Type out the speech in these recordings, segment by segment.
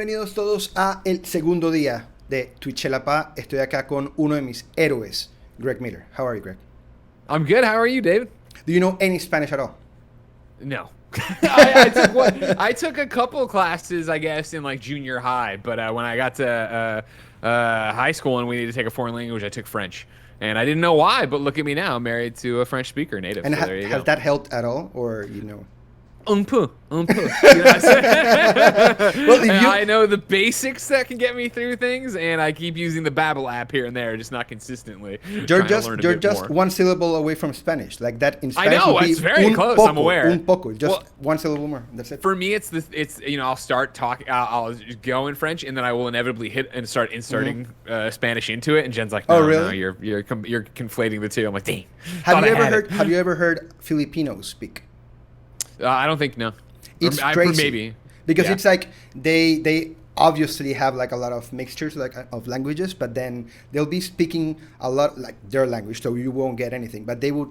bienvenidos todos a el segundo día de Twitchella. Estoy acá con uno de mis héroes, Greg Miller. How are you, Greg? I'm good. How are you, David? Do you know any Spanish at all? No. I took a couple classes, I guess, in like junior high, but when I got to high school and we needed to take a foreign language, I took French. And I didn't know why, but look at me now, married to a French speaker, native. And so there you has go. that helped at all, or you know? Un peu. Well, I know the basics that can get me through things, and I keep using the Babbel app here and there, just not consistently. You're just one syllable away from Spanish, like that in Spanish. I know, would be it's very close. Poco, I'm aware. Un poco, just one syllable more. That's it. For me, it's I'll start talking, I'll go in French, and then I will inevitably hit and start inserting Spanish into it. And Jen's like, "No, really? no, you're conflating the two." I'm like, "Dang." Have you ever heard Filipinos speak? I don't think no. It's crazy. Maybe because it's like they obviously have like a lot of mixtures like of languages, but then they'll be speaking a lot like their language, so you won't get anything. But they will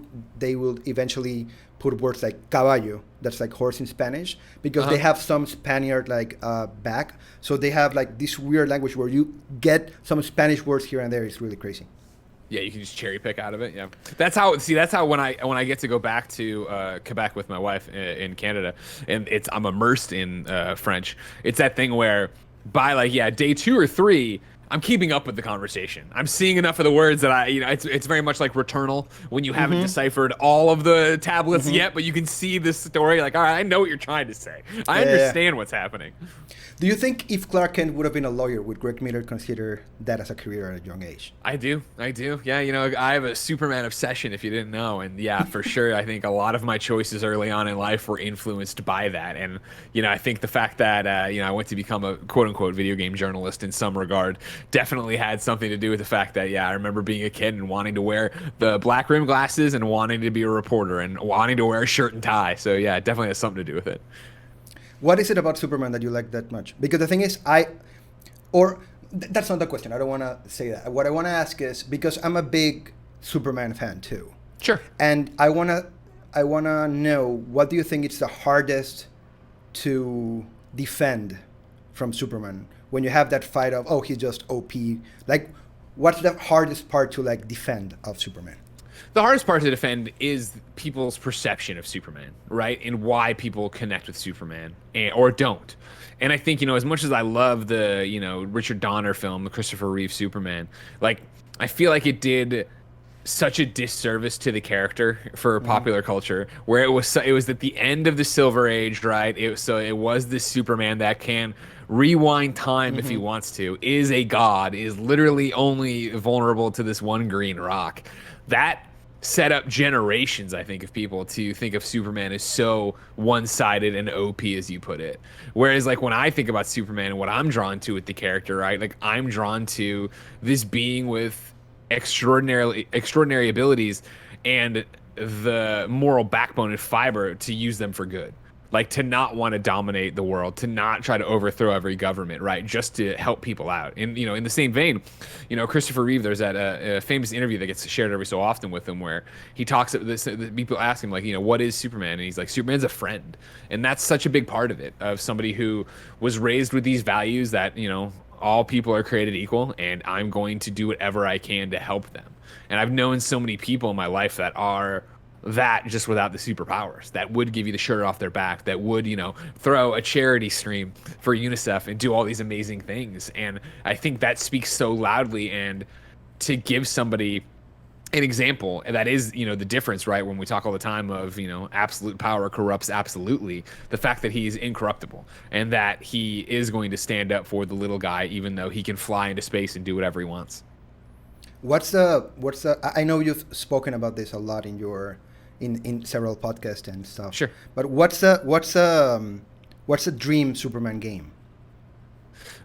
eventually put words like caballo, that's like horse in Spanish, because they have some Spaniard like back, so they have like this weird language where you get some Spanish words here and there. It's really crazy. Yeah, you can just cherry pick out of it. Yeah, that's how when I get to go back to Quebec with my wife in Canada, and I'm immersed in French. It's that thing where by day 2 or 3, I'm keeping up with the conversation. I'm seeing enough of the words that it's very much like Returnal when you haven't deciphered all of the tablets yet, but you can see the story. Like, all right, I know what you're trying to say. I understand what's happening. Do you think if Clark Kent would have been a lawyer, would Greg Miller consider that as a career at a young age? I do. Yeah, I have a Superman obsession, if you didn't know. And yeah, for sure, I think a lot of my choices early on in life were influenced by that. And, I think the fact that, I went to become a quote-unquote video game journalist in some regard definitely had something to do with the fact that, I remember being a kid and wanting to wear the black rim glasses and wanting to be a reporter and wanting to wear a shirt and tie. So yeah, it definitely has something to do with it. What is it about Superman that you like that much? Because the thing is, that's not the question. I don't want to say that. What I want to ask is, because I'm a big Superman fan too. Sure. And I wanna know, what do you think is the hardest to defend from Superman when you have that fight of, he's just OP? Like, what's the hardest part to like defend of Superman? The hardest part to defend is people's perception of Superman, right? And why people connect with Superman or don't. And I think, as much as I love the, Richard Donner film, the Christopher Reeve Superman, like, I feel like it did such a disservice to the character for popular culture, where it was at the end of the Silver Age, right? It was this Superman that can rewind time if he wants to, is a god, is literally only vulnerable to this one green rock. That set up generations, I think, of people to think of Superman as so one-sided and OP, as you put it. Whereas, like, when I think about Superman and what I'm drawn to with the character, right? Like, I'm drawn to this being with extraordinary abilities and the moral backbone and fiber to use them for good. Like, to not want to dominate the world, to not try to overthrow every government, right? Just to help people out. And, in the same vein, Christopher Reeve, there's that a famous interview that gets shared every so often with him where he talks about this, people ask him, like, what is Superman? And he's like, Superman's a friend. And that's such a big part of it, of somebody who was raised with these values that, all people are created equal, and I'm going to do whatever I can to help them. And I've known so many people in my life that are that just without the superpowers, that would give you the shirt off their back, that would, throw a charity stream for UNICEF and do all these amazing things. And I think that speaks so loudly, and to give somebody an example, that is, the difference, right? When we talk all the time of, absolute power corrupts absolutely, the fact that he's incorruptible and that he is going to stand up for the little guy, even though he can fly into space and do whatever he wants. What's the I know you've spoken about this a lot in your in several podcasts and stuff. Sure. But what's the dream Superman game?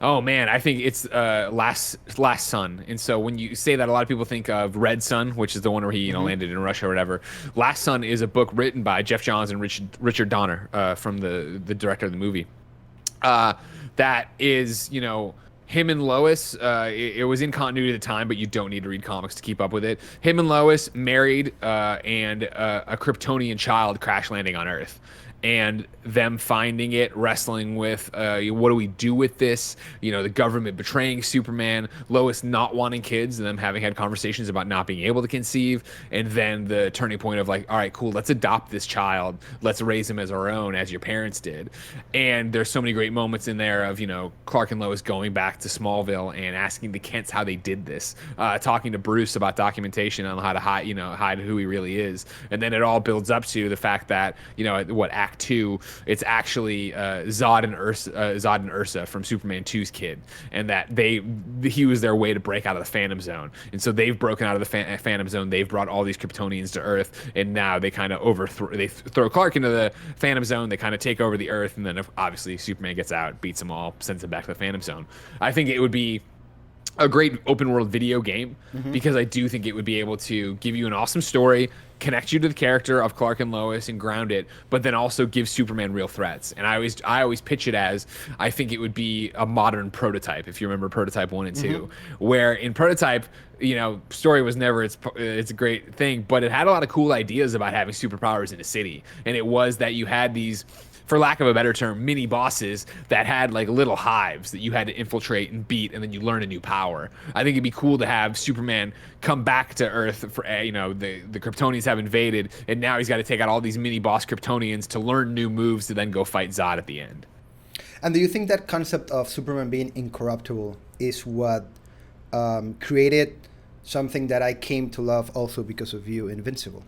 Oh man, I think it's Last Sun. And so when you say that, a lot of people think of Red Sun, which is the one where he landed in Russia or whatever. Last Sun is a book written by Jeff Johns and Richard Donner, from the director of the movie. That is, him and Lois, it was in continuity at the time, but you don't need to read comics to keep up with it. Him and Lois married, and a Kryptonian child crash landing on Earth. and them finding it, wrestling with what do we do with this? You know, the government betraying Superman, Lois not wanting kids, and them having had conversations about not being able to conceive, and then the turning point of like, all right, cool, let's adopt this child, let's raise him as our own, as your parents did. And there's so many great moments in there of, you know, Clark and Lois going back to Smallville and asking the Kents how they did this, talking to Bruce about documentation on how to hide who he really is, and then it all builds up to the fact that, you know, what, Act 2, it's actually Zod and Ursa from Superman 2's kid, and that he was their way to break out of the Phantom Zone, and so they've broken out of the Phantom Zone, they've brought all these Kryptonians to Earth, and now they kind of throw Clark into the Phantom Zone, they kind of take over the Earth, and then obviously Superman gets out, beats them all, sends them back to the Phantom Zone. I think it would be a great open world video game, because I do think it would be able to give you an awesome story, connect you to the character of Clark and Lois and ground it, but then also give Superman real threats. And I always pitch it as, I think it would be a modern Prototype, if you remember Prototype 1 and 2, where in Prototype, you know, story was never it's a great thing, but it had a lot of cool ideas about having superpowers in a city. And it was that you had these, for lack of a better term, mini bosses that had like little hives that you had to infiltrate and beat, and then you learn a new power. I think it'd be cool to have Superman come back to Earth for, you know, the Kryptonians have invaded, and now he's got to take out all these mini boss Kryptonians to learn new moves to then go fight Zod at the end. And do you think that concept of Superman being incorruptible is what created something that I came to love also because of you, Invincible?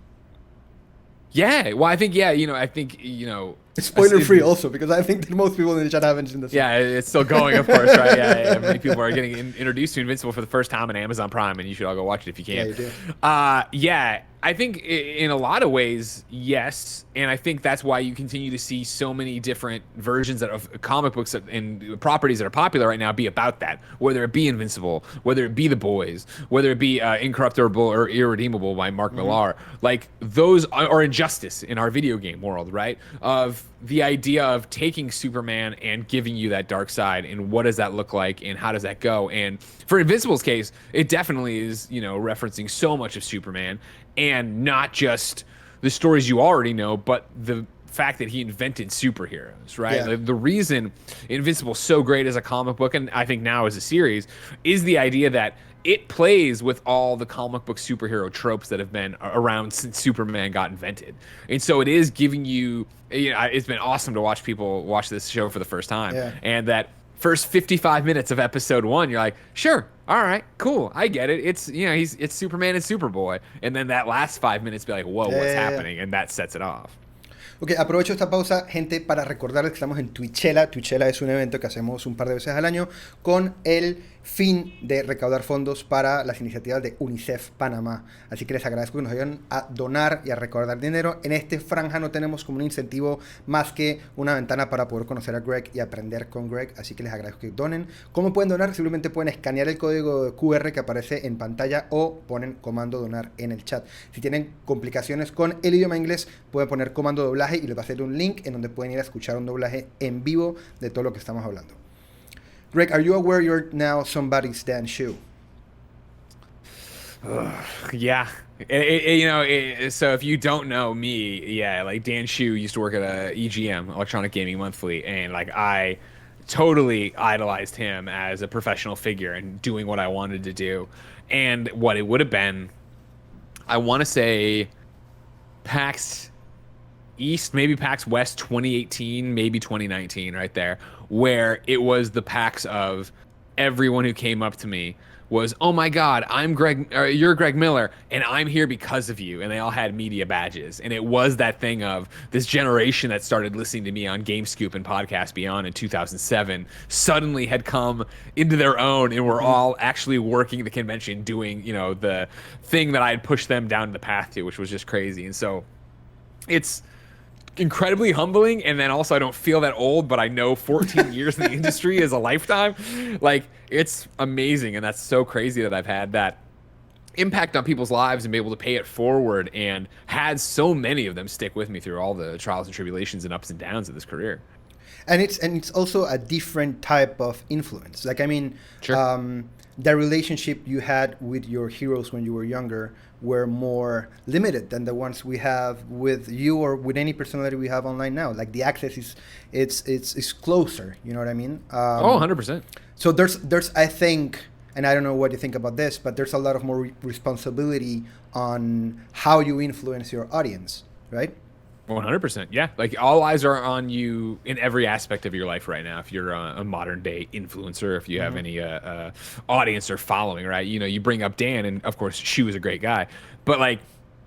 Yeah, well, I think, It's spoiler free also, because I think that most people in the chat haven't seen this. Yeah, it's still going, of course, right? Yeah, many people are getting introduced to Invincible for the first time on Amazon Prime, and you should all go watch it if you can. Yeah, you do. Yeah, I think in a lot of ways, yes, and I think that's why you continue to see so many different versions of comic books and properties that are popular right now be about that, whether it be Invincible, whether it be The Boys, whether it be Incorruptible or Irredeemable by Mark Millar. Like, those are Injustice in our video game world, right? Of the idea of taking Superman and giving you that dark side, and what does that look like, and how does that go? And for Invincible's case, it definitely is, you know, referencing so much of Superman, and not just the stories you already know, but the fact that he invented superheroes, right? Yeah. The reason Invincible's so great as a comic book, and I think now as a series, is the idea that it plays with all the comic book superhero tropes that have been around since Superman got invented. And so it is giving you, it's been awesome to watch people watch this show for the first time. Yeah. And that first 55 minutes of episode 1, you're like, sure, all right, cool, I get it. It's, you know, it's Superman and Superboy. And then that last 5 minutes be like, whoa, what's happening? And that sets it off. Ok, aprovecho esta pausa, gente, para recordarles que estamos en Twitchella. Twitchella es un evento que hacemos un par de veces al año con el fin de recaudar fondos para las iniciativas de UNICEF Panamá. Así que les agradezco que nos ayuden a donar y a recaudar dinero. En este franja no tenemos como un incentivo más que una ventana para poder conocer a Greg y aprender con Greg. Así que les agradezco que donen. ¿Cómo pueden donar? Simplemente pueden escanear el código QR que aparece en pantalla o ponen comando donar en el chat. Si tienen complicaciones con el idioma inglés, pueden poner comando doblaje y les va a hacer un link en donde pueden ir a escuchar un doblaje en vivo de todo lo que estamos hablando. Greg, are you aware you're now somebody's Dan shoe? Yeah. So if you don't know me, yeah, like Dan Shu used to work at a EGM, Electronic Gaming Monthly, and like I totally idolized him as a professional figure and doing what I wanted to do. And what it would have been, I want to say PAX East, maybe PAX West 2018, maybe 2019, right there, where it was the PAX of everyone who came up to me was, oh my God, you're Greg Miller, and I'm here because of you. And they all had media badges. And it was that thing of this generation that started listening to me on GameScoop and Podcast Beyond in 2007 suddenly had come into their own and were all actually working the convention, doing, you know, the thing that I had pushed them down the path to, which was just crazy. And so it's incredibly humbling, and then also I don't feel that old, but I know 14 years in the industry is a lifetime. Like, it's amazing, and that's so crazy that I've had that impact on people's lives and be able to pay it forward, and had so many of them stick with me through all the trials and tribulations and ups and downs of this career. and it's also a different type of influence. Like, I mean, Sure. the relationship you had with your heroes when you were younger were more limited than the ones we have with you or with any personality we have online now. Like, the access is it's closer. You know what I mean? Oh, 100%. So there's I think, and I don't know what you think about this, but there's a lot of more responsibility on how you influence your audience, right? 100%. Yeah. Like, all eyes are on you in every aspect of your life right now. If you're a modern day influencer, if you have any audience or following, right? You know, you bring up Dan, and of course, Shu is a great guy. But like,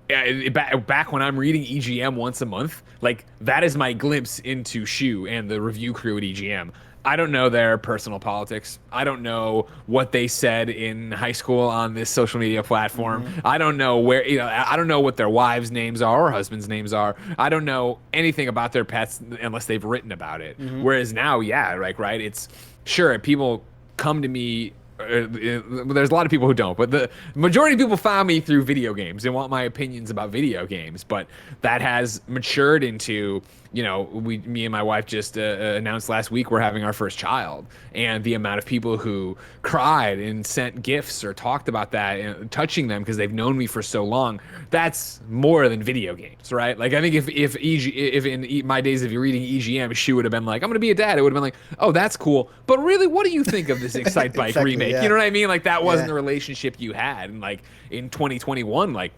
back when I'm reading EGM once a month, like, that is my glimpse into Shu and the review crew at EGM. I don't know their personal politics. I don't know what they said in high school on this social media platform. I don't know where, I don't know what their wives' names are or husbands' names are. I don't know anything about their pets unless they've written about it. Whereas now, yeah, like, right, it's sure people come to me. There's a lot of people who don't, but the majority of people found me through video games and want my opinions about video games. But that has matured into, me and my wife just announced last week we're having our first child, and the amount of people who cried and sent gifts or talked about that and touching them because they've known me for so long, that's more than video games, right? Like, I think if in my days of reading EGM, she would have been like, I'm gonna be a dad, it would have been like, oh, that's cool, but really, what do you think of this Excite Bike Exactly, remake? yeah. You know what I mean? Like, that wasn't the relationship you had. And like, in 2021, like,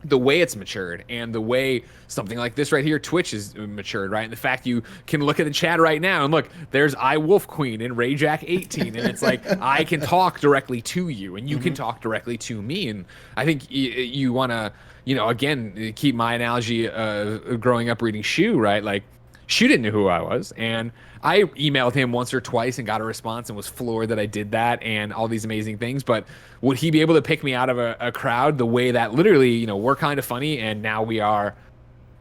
the way it's matured and the way something like this right here, Twitch, is matured, right? And the fact you can look at the chat right now and look, there's iWolf Queen and RayJack18, and it's like, I can talk directly to you and you can talk directly to me. And I think you want to, again, keep my analogy growing up reading Shu, right? Like, Shu didn't know who I was, and I emailed him once or twice and got a response and was floored that I did that and all these amazing things. But would he be able to pick me out of a crowd the way that literally, we're kind of funny, and now we are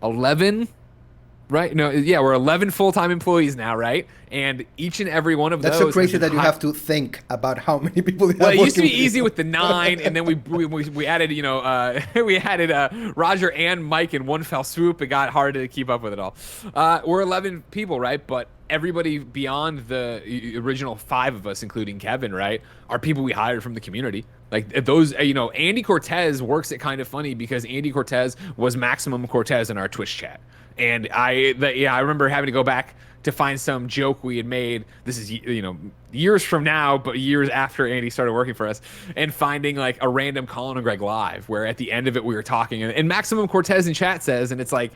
11, right? No, yeah, we're 11 full-time employees now, right? And each and every one of That's those. so crazy that you have to think about how many people you have. Well, it used to be working with easy you. with the 9, and then we added, we added Roger and Mike in one fell swoop. It got hard to keep up with it all. We're 11 people, right? But everybody beyond the original 5 of us, including Kevin, right, are people we hired from the community. Like, those, Andy Cortez works at Kind of Funny because Andy Cortez was Maximum Cortez in our Twitch chat. And I remember having to go back to find some joke we had made. This is, years from now, but years after Andy started working for us, and finding like a random Colin and Greg live where at the end of it we were talking, and Maximum Cortez in chat says, and it's like,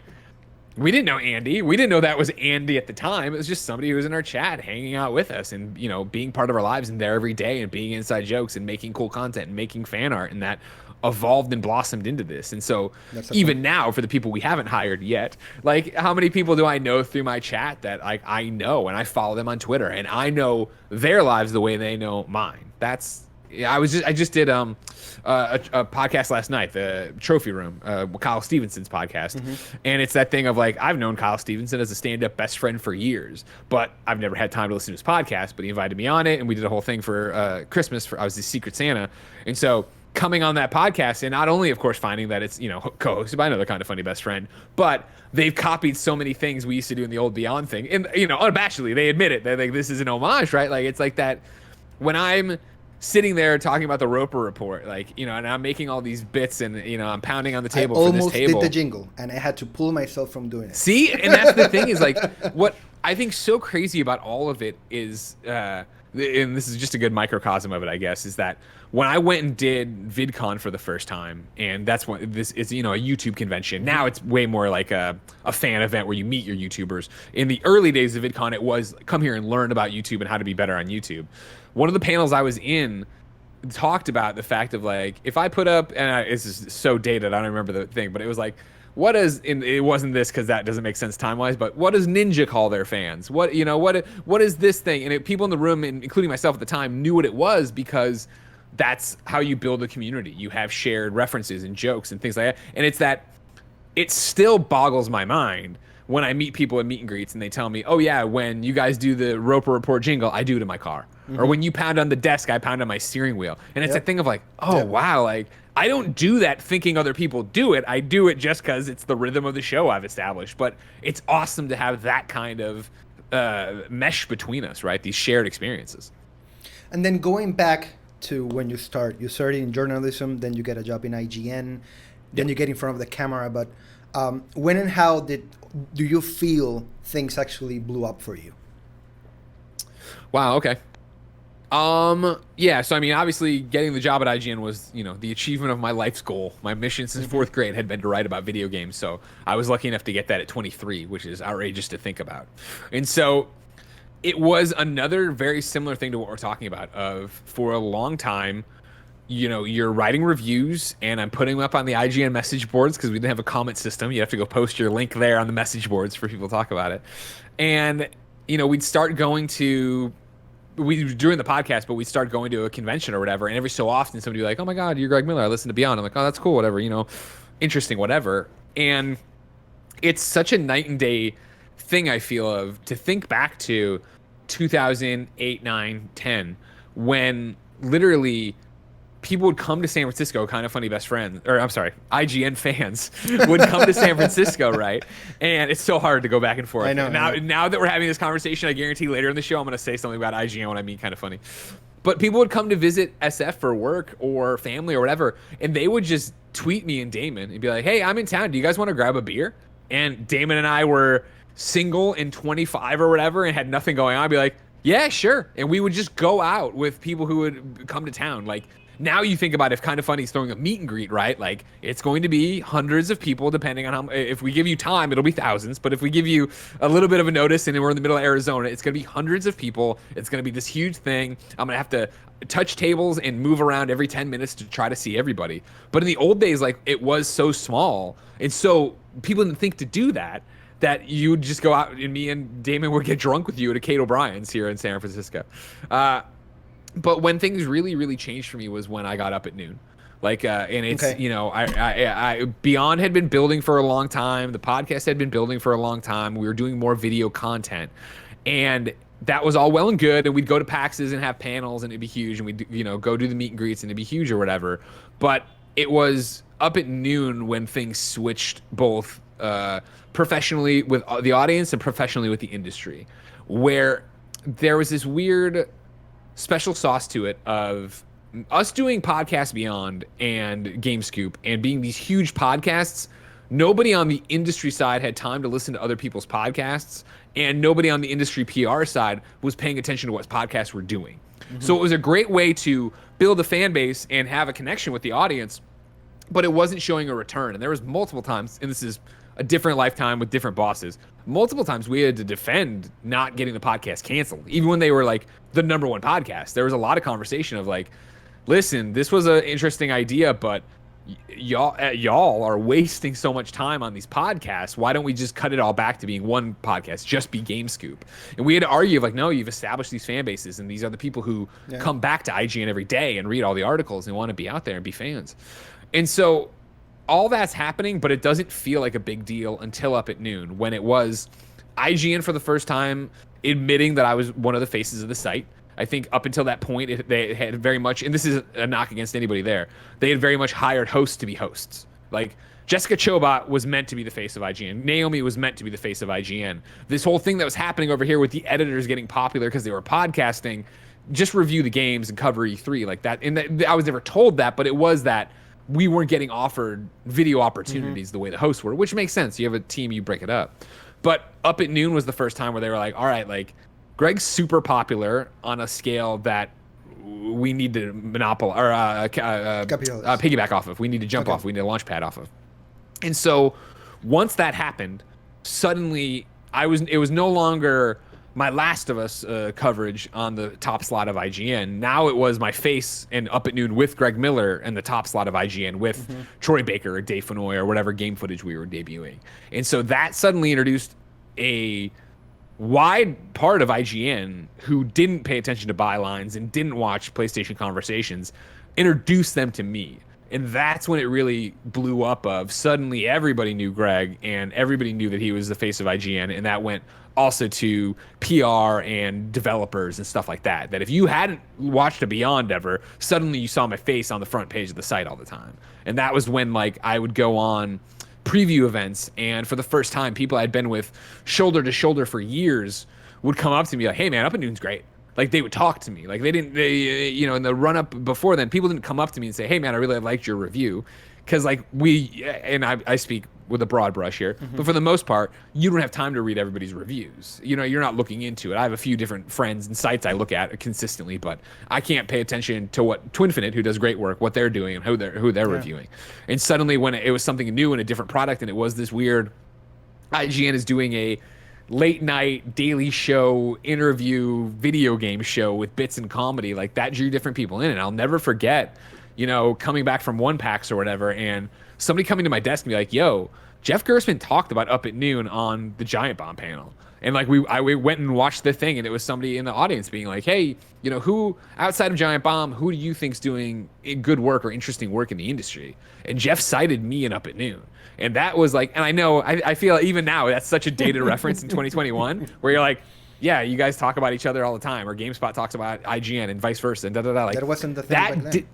we didn't know Andy. We didn't know that was Andy at the time. It was just somebody who was in our chat hanging out with us and, being part of our lives and there every day and being inside jokes and making cool content and making fan art, and that evolved and blossomed into this. And so even now, for the people we haven't hired yet, like, how many people do I know through my chat that like I know, and I follow them on Twitter, and I know their lives the way they know mine? I just did a podcast last night, the Trophy Room, Kyle Stevenson's podcast, and it's that thing of like, I've known Kyle Stevenson as a stand-up best friend for years, but I've never had time to listen to his podcast. But he invited me on it, and we did a whole thing for Christmas. I was the Secret Santa, and so coming on that podcast, and not only, of course, finding that it's co-hosted by another Kind of Funny best friend, but they've copied so many things we used to do in the old Beyond thing, and unabashedly they admit it. They're like, this is an homage, right? Like, it's like that when I'm sitting there talking about the Roper Report, like, and I'm making all these bits, and I'm pounding on the table for this table. I almost did the jingle, and I had to pull myself from doing it. See, and that's the thing, is like, what I think so crazy about all of it is, and this is just a good microcosm of it, I guess, is that when I went and did VidCon for the first time, and that's when this is, a YouTube convention. Now it's way more like a fan event where you meet your YouTubers. In the early days of VidCon, it was come here and learn about YouTube and how to be better on YouTube. One of the panels I was in talked about the fact of like, if I put up, and this is so dated, I don't remember the thing, but it was like, it wasn't this because that doesn't make sense time-wise, but what does Ninja call their fans? What is this thing? And people in the room, including myself at the time, knew what it was because that's how you build a community. You have shared references and jokes and things like that. And it's that it still boggles my mind when I meet people at meet and greets and they tell me, oh yeah, when you guys do the Roper Report jingle, I do it in my car. Or when you pound on the desk, I pound on my steering wheel. And it's a thing of like, oh wow, like, I don't do that thinking other people do it. I do it just because it's the rhythm of the show I've established. But it's awesome to have that kind of mesh between us, right? These shared experiences. And then going back to when you started in journalism, then you get a job in IGN, then you get in front of the camera. But when and how do you feel things actually blew up for you? Wow. Okay. Yeah. So I mean, obviously, getting the job at IGN was, the achievement of my life's goal. My mission since fourth grade had been to write about video games. So I was lucky enough to get that at 23, which is outrageous to think about. And so it was another very similar thing to what we're talking about. For a long time, you're writing reviews, and I'm putting them up on the IGN message boards because we didn't have a comment system. You have to go post your link there on the message boards for people to talk about it. And we'd start going to. We were doing the podcast, but we'd start going to a convention or whatever, and every so often somebody would be like, "Oh my God, you're Greg Miller. I listen to Beyond." I'm like, "Oh, that's cool, whatever, interesting, whatever." And it's such a night and day thing, I feel, of to think back to 2008, 9, 10, when literally people would come to San Francisco, Kind of Funny best friends, or I'm sorry, IGN fans would come to San Francisco, right? And it's so hard to go back and forth. I know. Now that we're having this conversation, I guarantee later in the show I'm going to say something about IGN when I mean Kind of Funny. But people would come to visit SF for work or family or whatever, and they would just tweet me and Damon and be like, "Hey, I'm in town. Do you guys want to grab a beer?" And Damon and I were single and 25 or whatever and had nothing going on. I'd be like, "Yeah, sure." And we would just go out with people who would come to town. Like, now you think about if Kind of Funny is throwing a meet and greet, right? Like, it's going to be hundreds of people, depending on if we give you time, it'll be thousands. But if we give you a little bit of a notice and we're in the middle of Arizona, it's going to be hundreds of people. It's going to be this huge thing. I'm going to have to touch tables and move around every 10 minutes to try to see everybody. But in the old days, like, it was so small. And so people didn't think to do that you would just go out and me and Damon would get drunk with you at a Kate O'Brien's here in San Francisco. But when things really, really changed for me was when I got up at noon. Like, and it's, Okay. I Beyond had been building for a long time. The podcast had been building for a long time. We were doing more video content, and that was all well and good. And we'd go to PAXs and have panels, and it'd be huge. And we'd, go do the meet and greets, and it'd be huge or whatever. But it was up at noon when things switched, both professionally with the audience and professionally with the industry, where there was this weird special sauce to it of us doing Podcast Beyond and Game Scoop and being these huge podcasts. Nobody on the industry side had time to listen to other people's podcasts, and nobody on the industry PR side was paying attention to what podcasts were doing. So it was a great way to build a fan base and have a connection with the audience, but it wasn't showing a return. And there was multiple times, and this is a different lifetime with different bosses, multiple times we had to defend not getting the podcast canceled, even when they were like the number one podcast. There was a lot of conversation of like, listen, this was an interesting idea, but y'all are wasting so much time on these podcasts. Why don't we just cut it all back to being one podcast, just be Game Scoop? And we had to argue like, no, you've established these fan bases, and these are the people who come back to IGN every day and read all the articles and want to be out there and be fans. And so all that's happening, but it doesn't feel like a big deal until up at noon, when it was IGN for the first time admitting that I was one of the faces of the site. I think up until that point, they had very much, and this is a knock against anybody there, they had very much hired hosts to be hosts. Like, Jessica Chobot was meant to be the face of IGN. Naomi was meant to be the face of IGN. This whole thing that was happening over here with the editors getting popular because they were podcasting, just review the games and cover E3 like that. And I was never told that, but it was that we weren't getting offered video opportunities the way the hosts were, which makes sense. You have a team, you break it up. But up at noon was the first time where they were like, all right, like, Greg's super popular on a scale that we need to monopolize or piggyback off of. We need to jump off. We need to launch pad off of. And so once that happened, suddenly it was no longer my Last of Us coverage on the top slot of IGN. Now it was my face and up at noon with Greg Miller and the top slot of IGN with Troy Baker or Dave Fenoy or whatever game footage we were debuting. And so that suddenly introduced a wide part of IGN who didn't pay attention to bylines and didn't watch PlayStation Conversations, introduced them to me. And that's when it really blew up of suddenly everybody knew Greg and everybody knew that he was the face of IGN. And that went also to PR and developers and stuff like that. That if you hadn't watched a Beyond ever, suddenly you saw my face on the front page of the site all the time. And that was when like I would go on preview events, and for the first time, people I'd been with shoulder to shoulder for years would come up to me like, "Hey man, Up at Noon's great." Like they would talk to me. Like in the run up before then, people didn't come up to me and say, "Hey man, I really liked your review," because like I speak with a broad brush here, but for the most part, you don't have time to read everybody's reviews. You're not looking into it. I have a few different friends and sites I look at consistently, but I can't pay attention to what Twinfinite, who does great work, what they're doing and who they're reviewing. And suddenly, when it was something new and a different product, and it was this weird, IGN is doing a late night daily show interview video game show with bits and comedy, like that drew different people in. And I'll never forget, coming back from one PAX or whatever, and somebody coming to my desk and be like, "Yo, Jeff Gerstmann talked about Up at Noon on the Giant Bomb panel." And like we went and watched the thing, and it was somebody in the audience being like, "Hey, who outside of Giant Bomb, who do you think's doing good work or interesting work in the industry?" And Jeff cited me in Up at Noon. And that was like, and I know, I feel even now that's such a dated reference in 2021, where you're like, yeah, you guys talk about each other all the time, or GameSpot talks about IGN and vice versa, and da-da-da. Like, that wasn't the thing back then.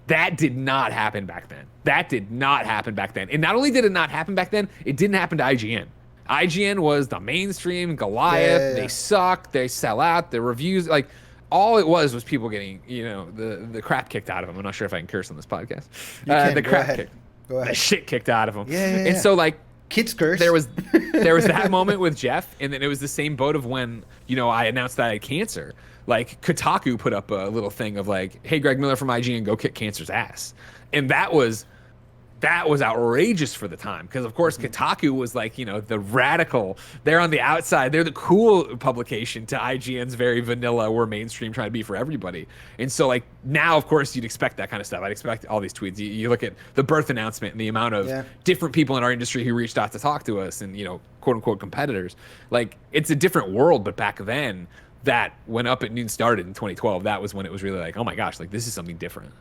That did not happen back then. That did not happen back then. And not only did it not happen back then, it didn't happen to IGN. IGN was the mainstream Goliath. Yeah. They suck. They sell out. The reviews, like, all it was people getting, the crap kicked out of them. I'm not sure if I can curse on this podcast. The crap kicked. The shit kicked out of them. Yeah. And so, like, kids curse. There was that moment with Jeff, and then it was the same boat of when, I announced that I had cancer. Like, Kotaku put up a little thing of like, "Hey, Greg Miller from IGN, go kick cancer's ass." And that was outrageous for the time, because of course Kotaku was like, the radical, they're on the outside, they're the cool publication to IGN's very vanilla, we're mainstream trying to be for everybody. And so like now, of course, you'd expect that kind of stuff. I'd expect all these tweets. You look at the birth announcement and the amount of different people in our industry who reached out to talk to us, and quote unquote competitors. Like, it's a different world. But back then, that when Up at Noon started in 2012, that was when it was really like, oh my gosh, like this is something different.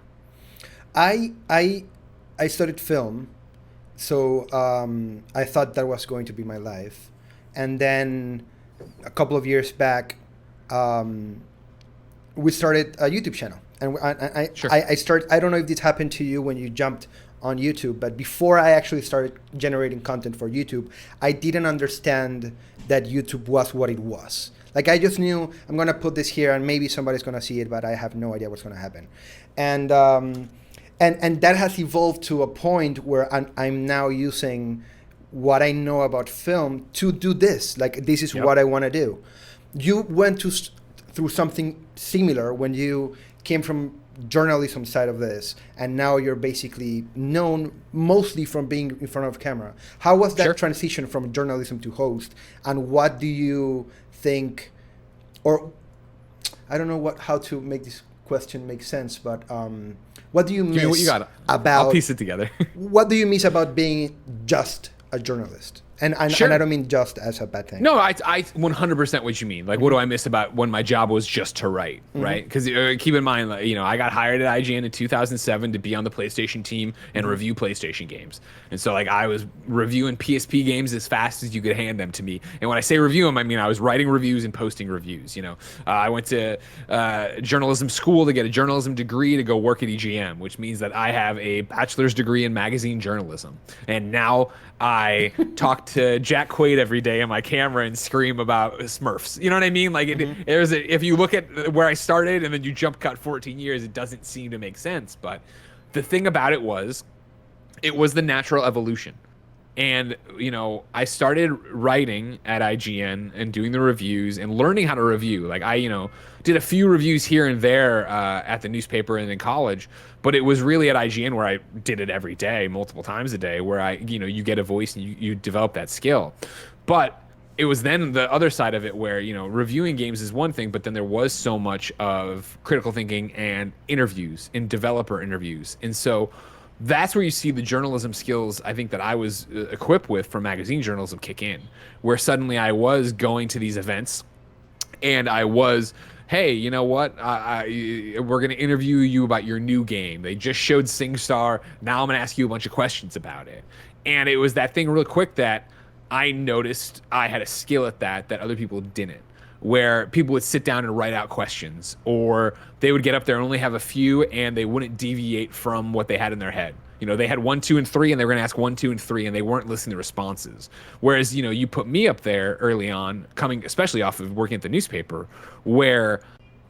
I studied film, so I thought that was going to be my life. And then a couple of years back, we started a YouTube channel. And I started, I don't know if this happened to you when you jumped on YouTube, but before I actually started generating content for YouTube, I didn't understand that YouTube was what it was. Like, I just knew I'm going to put this here and maybe somebody's going to see it, but I have no idea what's going to happen. And that has evolved to a point where I'm now using what I know about film to do this. Like, this is what I want to do. You went through something similar when you came from journalism side of this, and now you're basically known mostly from being in front of camera. How was that transition from journalism to host, and what do you think, or I don't know how to make this question make sense, but what do you miss what you got? about? I'll piece it together. What do you miss about being just a journalist? And I don't mean just as a bad thing. No, I 100% what you mean. Like, what do I miss about when my job was just to write, right? Because keep in mind, like, I got hired at IGN in 2007 to be on the PlayStation team and review PlayStation games. And so, like, I was reviewing PSP games as fast as you could hand them to me. And when I say review them, I mean I was writing reviews and posting reviews. I went to journalism school to get a journalism degree to go work at EGM, which means that I have a bachelor's degree in magazine journalism. And now I talk to Jack Quaid every day on my camera and scream about Smurfs. You know what I mean? Like, if you look at where I started and then you jump cut 14 years, it doesn't seem to make sense. But the thing about it was the natural evolution. And, I started writing at IGN and doing the reviews and learning how to review. Like, I, did a few reviews here and there at the newspaper and in college, but it was really at IGN where I did it every day, multiple times a day, where you get a voice and you develop that skill. But it was then the other side of it where, reviewing games is one thing, but then there was so much of critical thinking and interviews and developer interviews. And so that's where you see the journalism skills, I think, that I was equipped with from magazine journalism kick in, where suddenly I was going to these events and I was, hey, you know what? We're going to interview you about your new game. They just showed SingStar. Now I'm going to ask you a bunch of questions about it. And it was that thing real quick that I noticed I had a skill at that other people didn't, where people would sit down and write out questions, or they would get up there and only have a few and they wouldn't deviate from what they had in their head. You know, they had 1, 2, and 3, and they were going to ask 1, 2, and 3, and they weren't listening to responses. Whereas, you know, you put me up there early on, coming especially off of working at the newspaper, where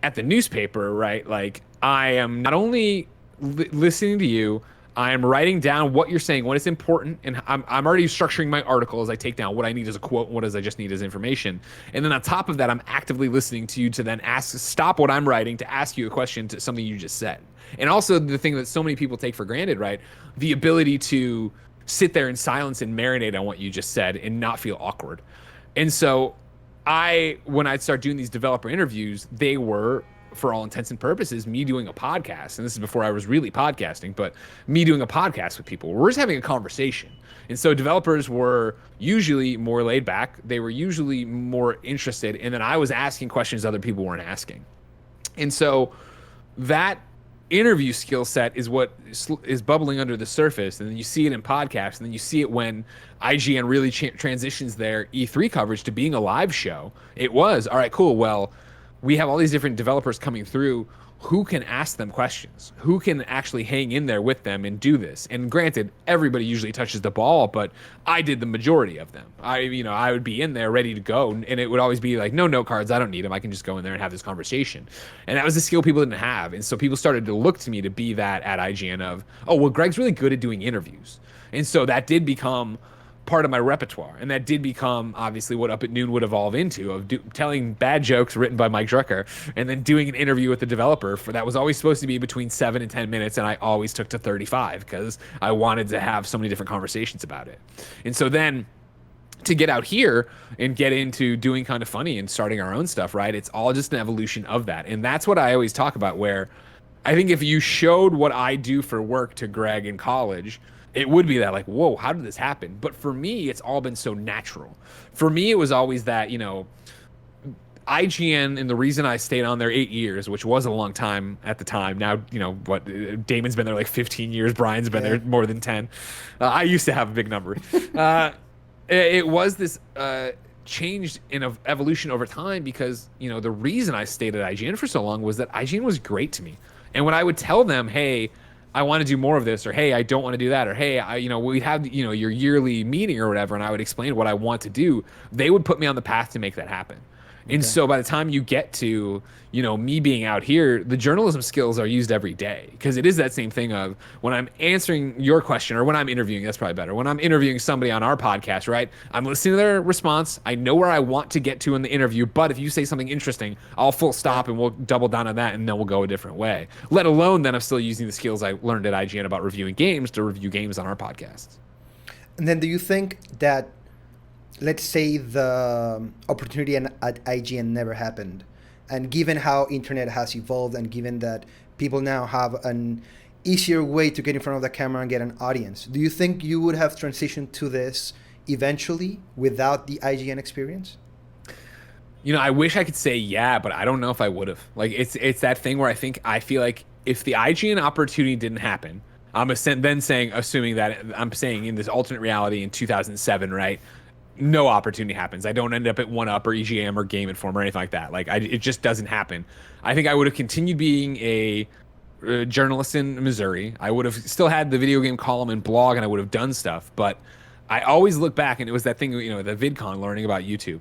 at the newspaper, right, like I am not only listening to you, I am writing down what you're saying, what is important, and I'm already structuring my article as I take down what I need as a quote and what I just need as information. And then on top of that, I'm actively listening to you to then stop what I'm writing to ask you a question to something you just said. And also the thing that so many people take for granted, right? The ability to sit there in silence and marinate on what you just said and not feel awkward. And so when I'd start doing these developer interviews, they were, for all intents and purposes, me doing a podcast. And this is before I was really podcasting, but me doing a podcast with people. We're just having a conversation. And so developers were usually more laid back. They were usually more interested. And then I was asking questions other people weren't asking. And so that interview skill set is what is bubbling under the surface. And then you see it in podcasts. And then you see it when IGN really transitions their E3 coverage to being a live show. It was, all right, cool. Well, we have all these different developers coming through. Who can ask them questions? Who can actually hang in there with them and do this? And granted, everybody usually touches the ball, but I did the majority of them. I would be in there ready to go, and it would always be like, no note cards, I don't need them. I can just go in there and have this conversation. And that was a skill people didn't have. And so people started to look to me to be that at IGN of, oh, well, Greg's really good at doing interviews. And so that did become part of my repertoire, and that did become obviously what Up at Noon would evolve into, of telling bad jokes written by Mike Drucker and then doing an interview with the developer that was always supposed to be between 7 and 10 minutes, and I always took to 35 because I wanted to have so many different conversations about it. And so then to get out here and get into doing Kind of Funny and starting our own stuff, right, it's all just an evolution of that. And that's what I always talk about, where I think if you showed what I do for work to Greg in college, it would be that like, whoa, how did this happen? But for me, it's all been so natural. For me, it was always that, you know, IGN, and the reason I stayed on there 8 years, which was a long time at the time. Now, you know, what, Damon's been there like 15 years. Brian's been there more than 10. I used to have a big number. It was this changed in evolution over time because, you know, the reason I stayed at IGN for so long was that IGN was great to me. And when I would tell them, hey, I want to do more of this, or hey, I don't want to do that, or hey, we'd have, you know, your yearly meeting or whatever, and I would explain what I want to do, they would put me on the path to make that happen. And so by the time you get to, you know, me being out here, the journalism skills are used every day, because it is that same thing of when I'm answering your question, or when I'm interviewing, that's probably better. When I'm interviewing somebody on our podcast, right? I'm listening to their response. I know where I want to get to in the interview, but if you say something interesting, I'll full stop and we'll double down on that, and then we'll go a different way. Let alone then I'm still using the skills I learned at IGN about reviewing games to review games on our podcasts. And then do you think that, let's say the opportunity at IGN never happened, and given how internet has evolved, and given that people now have an easier way to get in front of the camera and get an audience, do you think you would have transitioned to this eventually without the IGN experience? You know, I wish I could say yeah, but I don't know if I would have. Like, it's that thing where I feel like if the IGN opportunity didn't happen, assuming that I'm saying in this alternate reality in 2007, right? No opportunity happens. I don't end up at 1UP or EGM or Game Informer or anything like that. Like, it just doesn't happen. I think I would have continued being a journalist in Missouri. I would have still had the video game column and blog, and I would have done stuff. But I always look back, and it was that thing, you know, the VidCon, learning about YouTube.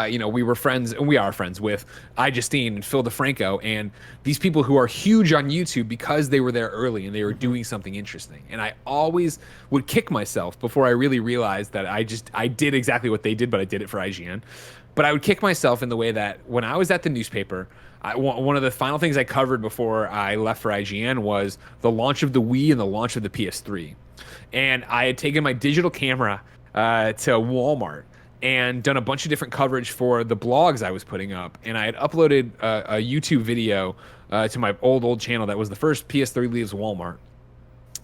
You know, we were friends, and we are friends with Justine and Phil DeFranco, and these people who are huge on YouTube because they were there early and they were doing something interesting. And I always would kick myself before I really realized that I did exactly what they did, but I did it for IGN. But I would kick myself in the way that when I was at the newspaper, one of the final things I covered before I left for IGN was the launch of the Wii and the launch of the PS3. And I had taken my digital camera to Walmart and done a bunch of different coverage for the blogs I was putting up. And I had uploaded a YouTube video to my old channel that was the first PS3 leaves Walmart.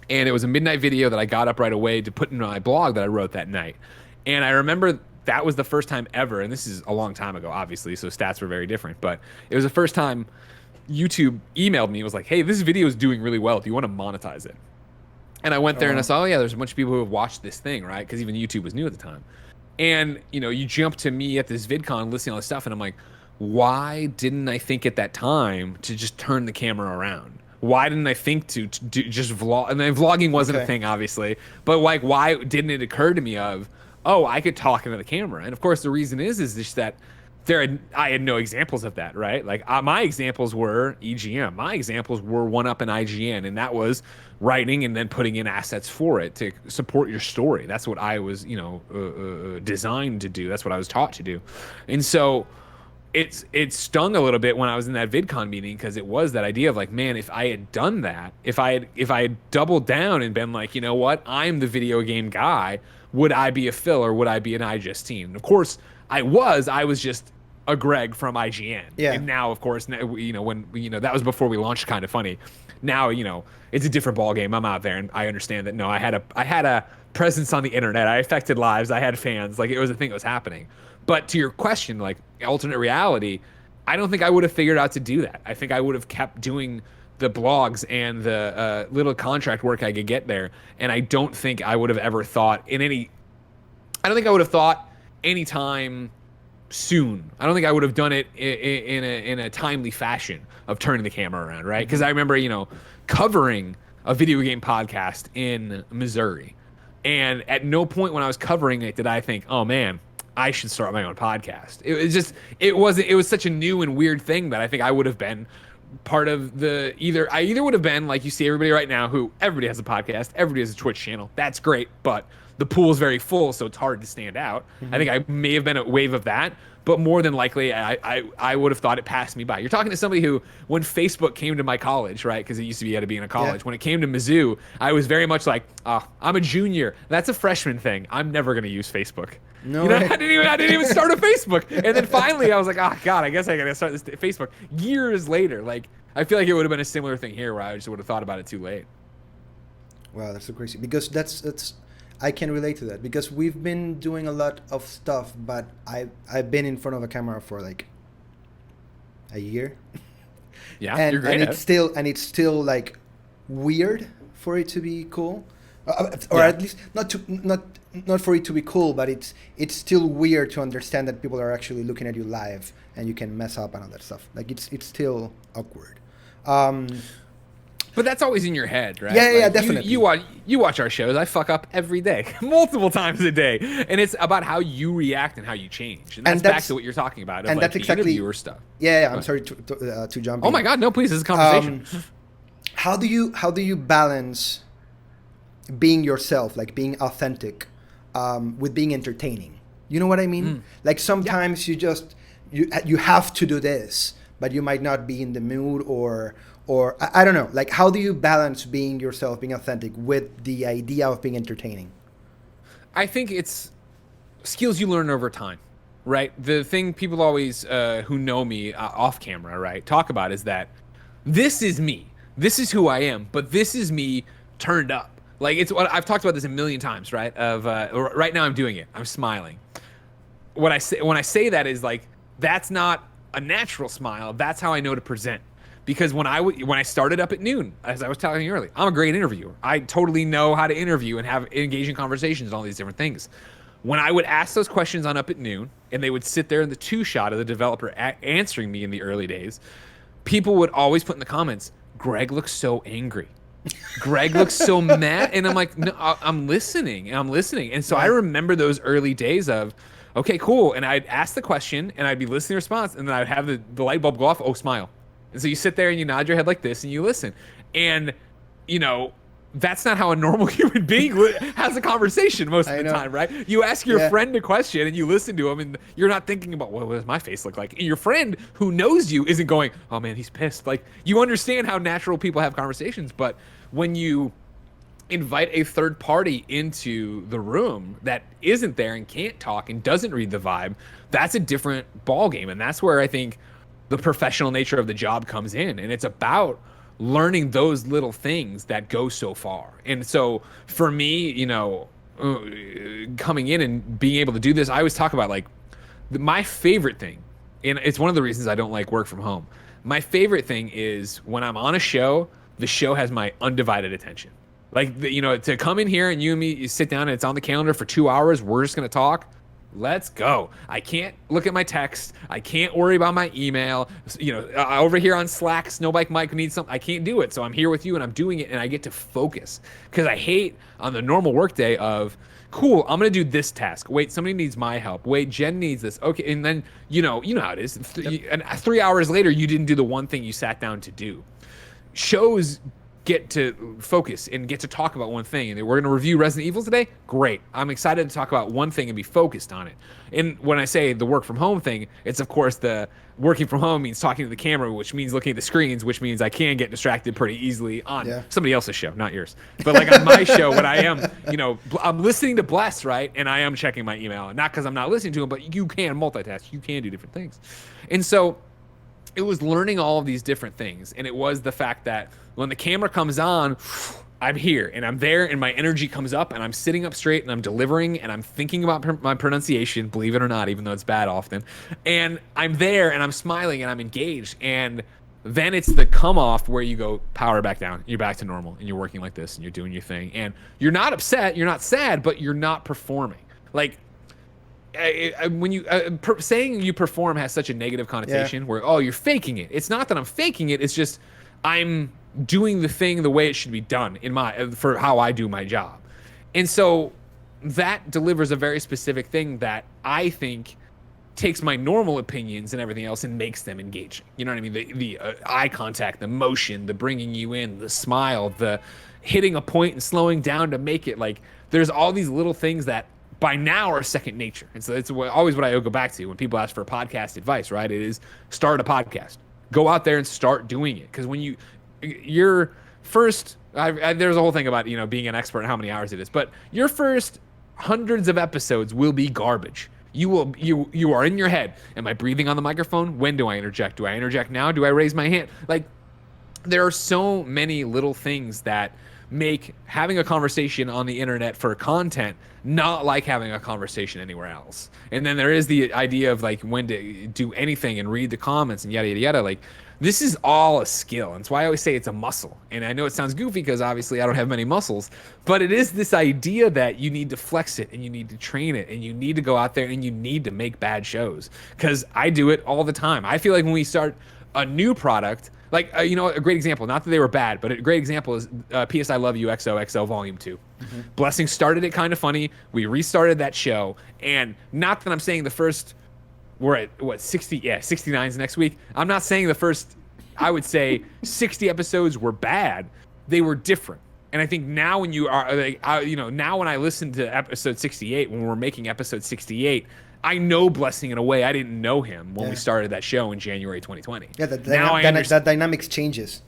And it was a midnight video that I got up right away to put in my blog that I wrote that night. And I remember that was the first time ever, and this is a long time ago, obviously, so stats were very different, but it was the first time YouTube emailed me and was like, hey, this video is doing really well. Do you want to monetize it? And I went there and I saw, oh yeah, there's a bunch of people who have watched this thing, right? Because even YouTube was new at the time. And, you know, you jump to me at this VidCon listening to all this stuff, and I'm like, why didn't I think at that time to just turn the camera around? why didn't I think to do just vlog? And then vlogging wasn't a thing, obviously, but like, why didn't it occur to me of, oh, I could talk into the camera? And of course, the reason is just that I had no examples of that, right? Like my examples were EGM. My examples were 1UP and IGN, and that was writing and then putting in assets for it to support your story. That's what I was, designed to do. That's what I was taught to do. And so it stung a little bit when I was in that VidCon meeting, because it was that idea of like, man, if I had done that, if I had doubled down and been like, you know what, I'm the video game guy, would I be a Phil or would I be an IGN? And of course, I was just a Greg from IGN. Yeah. And now, of course, when that was before we launched Kind of Funny. Now, it's a different ball game. I'm out there, and I understand that. No, I had a presence on the internet. I affected lives. I had fans. Like, it was a thing that was happening. But to your question, like alternate reality, I don't think I would have figured out to do that. I think I would have kept doing the blogs and the little contract work I could get there. And I don't think I would have ever thought any time soon. I don't think I would have done it in a timely fashion of turning the camera around, right? Because I remember, covering a video game podcast in Missouri, and at no point when I was covering it did I think, oh man, I should start my own podcast. It was such a new and weird thing that I think I would have been part of I either would have been like you see everybody right now, who everybody has a podcast, everybody has a Twitch channel. That's great, but the pool is very full, so it's hard to stand out. I think I may have been a wave of that, but more than likely, I would have thought it passed me by. You're talking to somebody who, when Facebook came to my college, right, because it used to be you had to be in a college. Yeah. When it came to Mizzou, I was very much like, I'm a junior. That's a freshman thing. I'm never going to use Facebook. No, I didn't even start a Facebook. And then finally, I was like, oh God, I guess I got to start this Facebook. Years later, like, I feel like it would have been a similar thing here, where I just would have thought about it too late. Wow, that's so crazy. Because that's I can relate to that, because we've been doing a lot of stuff, but I've been in front of a camera for like a year. Yeah, and, you're great. And it's still like weird for it to be cool, or at least not for it to be cool, but it's still weird to understand that people are actually looking at you live and you can mess up and all that stuff. Like it's still awkward. But that's always in your head, right? Yeah, like, definitely. You watch our shows. I fuck up every day, multiple times a day, and it's about how you react and how you change. And that's back to what you're talking about, of and like that's exactly interviewer stuff. Yeah. I'm sorry to jump. Oh my God, no, please. This is a conversation. How do you balance being yourself, like being authentic, with being entertaining? You know what I mean? Like sometimes you have to do this, but you might not be in the mood, or I don't know. Like, how do you balance being yourself, being authentic, with the idea of being entertaining? I think it's skills you learn over time, right? The thing people always, who know me off camera, right, talk about is that this is me. This is who I am, but this is me turned up. Like, it's what I've talked about this a million times, right? Right now I'm doing it. I'm smiling. When I say that is like, that's not a natural smile. That's how I know to present. Because when I started up at noon, as I was telling you earlier, I'm a great interviewer. I totally know how to interview and have engaging conversations and all these different things. When I would ask those questions on Up at Noon, and they would sit there in the two-shot of the developer answering me in the early days, people would always put in the comments, Greg looks so angry. Greg looks so mad. And I'm like, no, I'm listening. And so I remember those early days of, okay, cool. And I'd ask the question, and I'd be listening to response, and then I'd have the light bulb go off, oh, smile. And so you sit there and you nod your head like this and you listen. And, that's not how a normal human being has a conversation most of the time, right? You ask your friend a question and you listen to him, and you're not thinking about, what does my face look like? And your friend who knows you isn't going, oh man, he's pissed. Like, you understand how natural people have conversations, but when you invite a third party into the room that isn't there and can't talk and doesn't read the vibe, that's a different ball game. And that's where I think the professional nature of the job comes in. And it's about learning those little things that go so far. And so for me, coming in and being able to do this, I always talk about like my favorite thing, and it's one of the reasons I don't like work from home. My favorite thing is when I'm on a show, the show has my undivided attention. Like, to come in here and you and me, you sit down and it's on the calendar for 2 hours, we're just going to talk. Let's go. I can't look at my text. I can't worry about my email. Over here on Slack, Snowbike Mike needs something. I can't do it. So I'm here with you and I'm doing it and I get to focus. Because I hate on the normal workday of, cool, I'm going to do this task. Wait, somebody needs my help. Wait, Jen needs this. Okay. And then, you know how it is. And 3 hours later, you didn't do the one thing you sat down to do. Shows get to focus and get to talk about one thing. And we're going to review Resident Evil today. Great. I'm excited to talk about one thing and be focused on it. And when I say the work from home thing, it's of course the working from home means talking to the camera, which means looking at the screens, which means I can get distracted pretty easily on somebody else's show, not yours. But like on my show, when I am, I'm listening to Bless, right? And I am checking my email, not because I'm not listening to him, but you can multitask. You can do different things. And so it was learning all of these different things. And it was the fact that when the camera comes on, I'm here and I'm there and my energy comes up and I'm sitting up straight and I'm delivering and I'm thinking about my pronunciation, believe it or not, even though it's bad often. And I'm there and I'm smiling and I'm engaged. And then it's the come off where you go power back down. You're back to normal and you're working like this and you're doing your thing. And you're not upset, you're not sad, but you're not performing. Like, when you saying you perform has such a negative connotation where, oh, you're faking it. It's not that I'm faking it. It's just I'm doing the thing the way it should be done for how I do my job. And so that delivers a very specific thing that I think takes my normal opinions and everything else and makes them engaging. You know what I mean? The eye contact, the motion, the bringing you in, the smile, the hitting a point and slowing down to make it like there's all these little things that by now are second nature. And so it's always what I go back to when people ask for podcast advice, right? It is start a podcast. Go out there and start doing it. Because when you're first, there's a whole thing about, being an expert and how many hours it is, but your first hundreds of episodes will be garbage. You are in your head. Am I breathing on the microphone? When do I interject? Do I interject now? Do I raise my hand? Like, there are so many little things that make having a conversation on the internet for content not like having a conversation anywhere else. And then there is the idea of like when to do anything and read the comments and yada yada yada. Like, this is all a skill. And that's why I always say it's a muscle. And I know it sounds goofy because obviously I don't have many muscles, but it is this idea that you need to flex it and you need to train it and you need to go out there and you need to make bad shows. Because I do it all the time. I feel like when we start a new product, like, a great example, not that they were bad, but a great example is P.S. I Love You XOXO Volume 2. Mm-hmm. Blessing started it kind of funny. We restarted that show. And not that I'm saying the first, we're at, 60? Yeah, 69's next week. I'm not saying the first, I would say 60 episodes were bad. They were different. And I think now when you are, now when I listen to episode 68, when we're making episode 68, I know Blessing in a way I didn't know him when we started that show in January 2020. Yeah, that dynamics changes.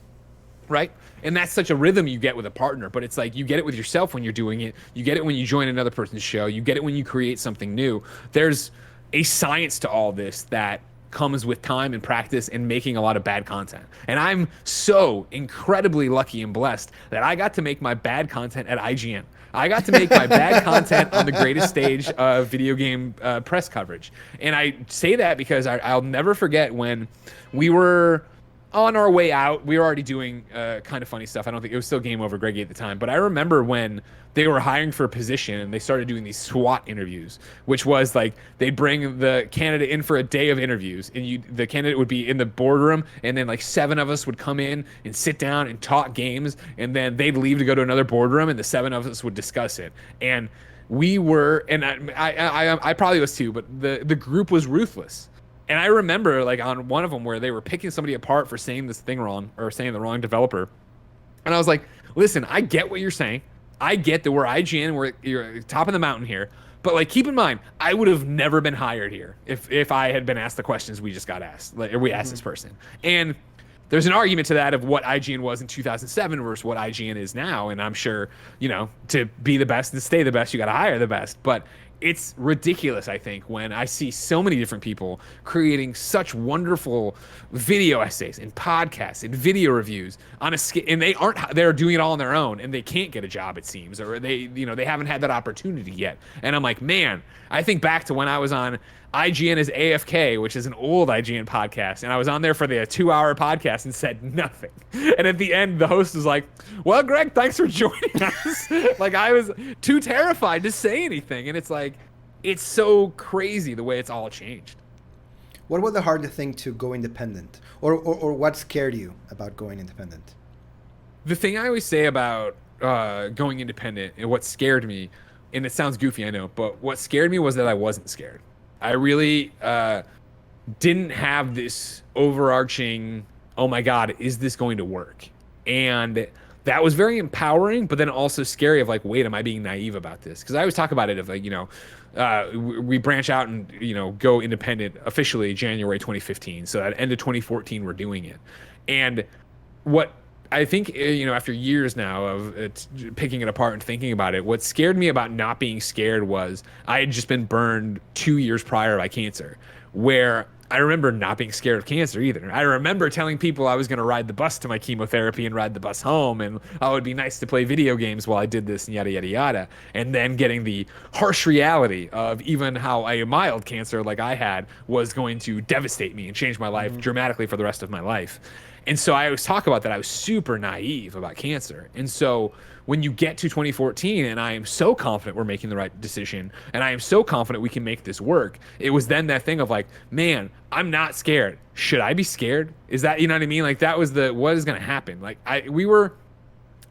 Right? And that's such a rhythm you get with a partner, but it's like you get it with yourself when you're doing it. You get it when you join another person's show. You get it when you create something new. There's a science to all this that comes with time and practice and making a lot of bad content. And I'm so incredibly lucky and blessed that I got to make my bad content at IGN. I got to make my bad content on the greatest stage of video game press coverage. And I say that because I'll never forget when we were on our way out. We were already doing kind of funny stuff. I don't think it was still Game Over Greggy at the time. But I remember when they were hiring for a position and they started doing these SWAT interviews, which was like they'd bring the candidate in for a day of interviews and the candidate would be in the boardroom and then like 7 of us would come in and sit down and talk games and then they'd leave to go to another boardroom and the 7 of us would discuss it. And we were, and I probably was too, but the group was ruthless. And I remember like on one of them where they were picking somebody apart for saying this thing wrong or saying the wrong developer. And I was like, listen, I get what you're saying. I get that we're IGN, you're top of the mountain here. But like, keep in mind, I would have never been hired here if I had been asked the questions we just got asked, or we asked this person. And there's an argument to that of what IGN was in 2007 versus what IGN is now. And I'm sure, to be the best and stay the best, you got to hire the best. But it's ridiculous, I think, when I see so many different people creating such wonderful video essays and podcasts and video reviews on a scale, and they're doing it all on their own, and they can't get a job, it seems, or they haven't had that opportunity yet. And I'm like, man, I think back to when I was on IGN is AFK, which is an old IGN podcast, and I was on there for the 2-hour podcast and said nothing. And at the end, the host was like, well, Greg, thanks for joining us. Like, I was too terrified to say anything. And it's like, it's so crazy the way it's all changed. What was the hardest thing to go independent, or what scared you about going independent? The thing I always say about going independent and what scared me, and it sounds goofy, I know, but what scared me was that I wasn't scared. I really didn't have this overarching, oh my God, is this going to work? And that was very empowering, but then also scary of like, wait, am I being naive about this? Because I always talk about it of like, we branch out and, go independent officially January 2015. So at end of 2014, we're doing it. And what I think, after years now of picking it apart and thinking about it, what scared me about not being scared was I had just been burned 2 years prior by cancer, where I remember not being scared of cancer either. I remember telling people I was going to ride the bus to my chemotherapy and ride the bus home, and it would be nice to play video games while I did this and yada, yada, yada. And then getting the harsh reality of even how a mild cancer like I had was going to devastate me and change my life dramatically for the rest of my life. And so I always talk about that. I was super naive about cancer. And so when you get to 2014 and I am so confident we're making the right decision and I am so confident we can make this work, it was then that thing of like, man, I'm not scared. Should I be scared? Is that, you know what I mean? Like that was what is going to happen? Like we were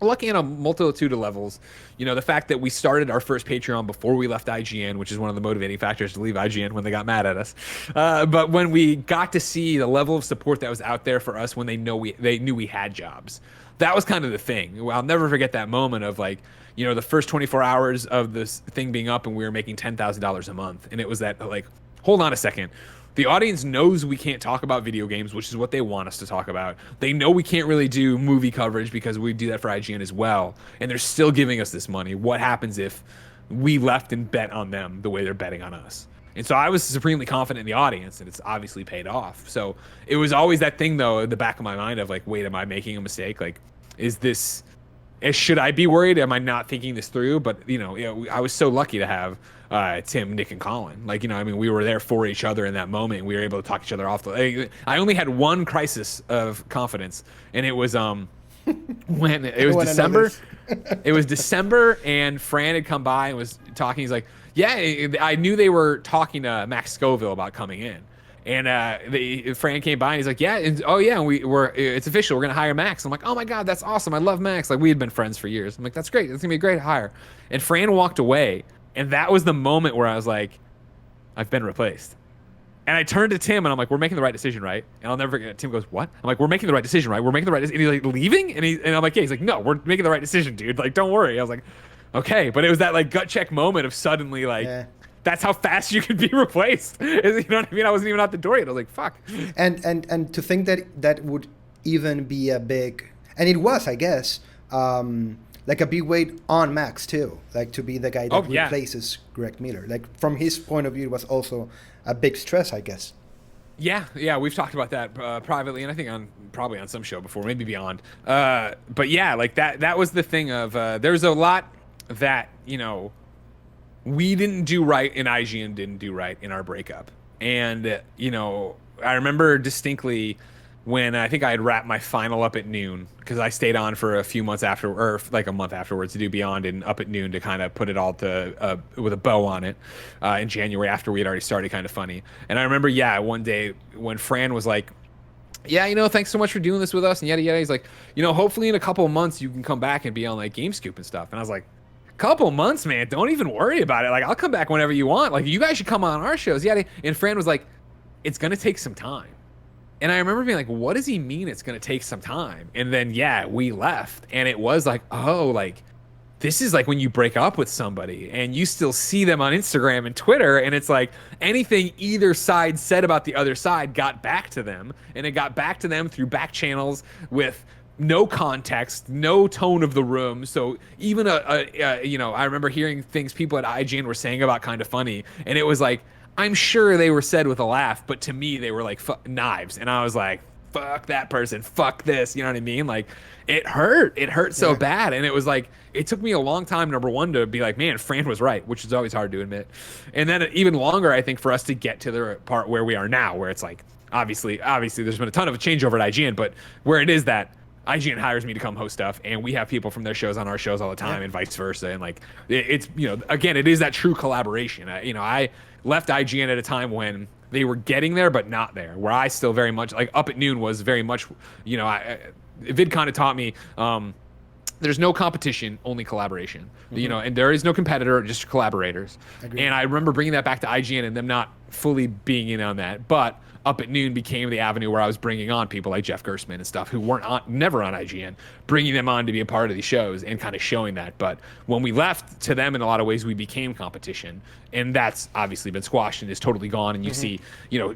lucky in a multitude of levels. The fact that we started our first Patreon before we left IGN, which is one of the motivating factors to leave IGN when they got mad at us. But when we got to see the level of support that was out there for us when they knew we had jobs, that was kind of the thing. I'll never forget that moment of like, the first 24 hours of this thing being up and we were making $10,000 a month. And it was that like, hold on a second. The audience knows we can't talk about video games, which is what they want us to talk about. They know we can't really do movie coverage because we do that for IGN as well. And they're still giving us this money. What happens if we left and bet on them the way they're betting on us? And so I was supremely confident in the audience, and it's obviously paid off. So it was always that thing, though, in the back of my mind of like, wait, am I making a mistake? Like, should I be worried? Am I not thinking this through? But, I was so lucky to have Tim, Nick, and Colin. Like, we were there for each other in that moment. We were able to talk each other off. I only had one crisis of confidence, and it was when it was December. It was December, and Fran had come by and was talking. He's like, yeah, I knew they were talking to Max Scoville about coming in. And Fran came by and he's like, yeah, and, oh yeah, it's official. We're gonna hire Max. I'm like, oh my God, that's awesome. I love Max. Like we had been friends for years. I'm like, that's great. It's gonna be a great hire. And Fran walked away, and that was the moment where I was like, I've been replaced. And I turned to Tim and I'm like, we're making the right decision, right? And I'll never forget. Tim goes, what? I'm like, we're making the right decision, right? We're making the right decision. And he's like, leaving? And I'm like, yeah. He's like, no, we're making the right decision, dude. Like, don't worry. I was like, okay. But it was that like gut check moment of suddenly like. Yeah. That's how fast you could be replaced. You know what I mean? I wasn't even out the door yet. I was like, fuck. And to think that would even be a big, and it was, I guess, like a big weight on Max too. Like to be the guy that replaces Greg Miller. Like from his point of view, it was also a big stress, I guess. Yeah, we've talked about that privately, and I think probably on some show before, maybe beyond. But yeah, like that was the thing of there's a lot that we didn't do right and IGN didn't do right in our breakup. And, I remember distinctly when I think I had wrapped my final Up at Noon, because I stayed on for a few months after, or like a month afterwards to do Beyond and Up at Noon to kind of put it all to with a bow on it in January after we had already started Kind of Funny. And I remember, one day when Fran was like, yeah, thanks so much for doing this with us and yada, yada. He's like, hopefully in a couple of months you can come back and be on like Game Scoop and stuff. And I was like, couple months, man, don't even worry about it. Like, I'll come back whenever you want. Like, you guys should come on our shows. Yeah. And Fran was like, it's going to take some time. And I remember being like, what does he mean it's going to take some time? And then, we left. And it was like, oh, like, this is like when you break up with somebody and you still see them on Instagram and Twitter. And it's like anything either side said about the other side got back to them. And it got back to them through back channels with no context, no tone of the room. So even I remember hearing things people at IGN were saying about Kind of Funny, and it was like, I'm sure they were said with a laugh, but to me they were like knives, and I was like, fuck that person, fuck this, you know what I mean? Like it hurt so bad, and it was like it took me a long time, number one, to be like, man, Fran was right, which is always hard to admit, and then even longer, I think, for us to get to the part where we are now, where it's like obviously there's been a ton of changeover at IGN, but where it is that IGN hires me to come host stuff, and we have people from their shows on our shows all the time, and vice versa. And like, it's again, it is that true collaboration. I left IGN at a time when they were getting there, but not there. Where I still very much like Up at Noon was very much, VidCon had taught me. There's no competition, only collaboration. And there is no competitor, just collaborators. Agreed. And I remember bringing that back to IGN and them not fully being in on that, but Up at Noon became the avenue where I was bringing on people like Jeff Gerstmann and stuff who weren't never on IGN, bringing them on to be a part of these shows and kind of showing that. But when we left, to them in a lot of ways, we became competition, and that's obviously been squashed and is totally gone. And you see,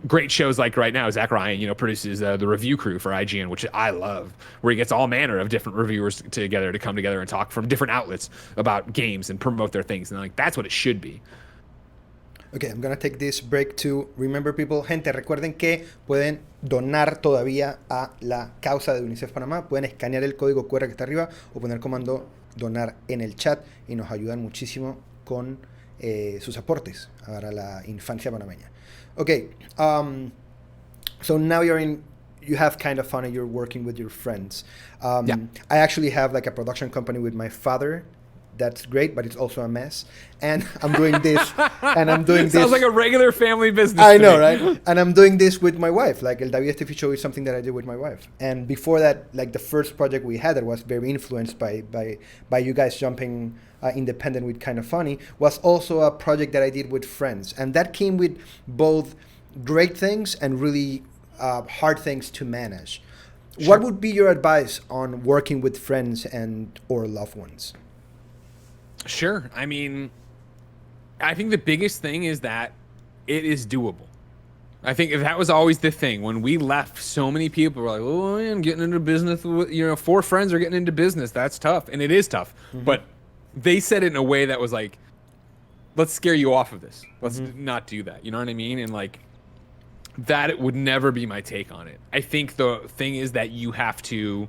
great shows like right now, Zach Ryan, produces the Review Crew for IGN, which I love, where he gets all manner of different reviewers together to come together and talk from different outlets about games and promote their things. And like, that's what it should be. Okay, I'm gonna take this break to remember people. Gente, recuerden que pueden donar todavía a la causa de UNICEF Panamá. Pueden escanear el código QR que está arriba o poner comando donar en el chat y nos ayudan muchísimo con sus aportes para la infancia panameña. Okay, so now you have kind of fun and you're working with your friends. I actually have like a production company with my father. That's great, but it's also a mess. And I'm doing this, Sounds like a regular family business. I know, right? And I'm doing this with my wife. Like El David Estefi Show is something that I did with my wife. And before that, like the first project we had that was very influenced by you guys jumping independent with Kind of Funny was also a project that I did with friends. And that came with both great things and really hard things to manage. Sure. What would be your advice on working with friends and or loved ones? Sure. I mean, I think the biggest thing is that it is doable. I think if that was always the thing. When we left, so many people were like, oh, I'm getting into business. 4 friends are getting into business. That's tough. And it is tough. Mm-hmm. But they said it in a way that was like, let's scare you off of this. Let's not do that. You know what I mean? And like, that would never be my take on it. I think the thing is that you have to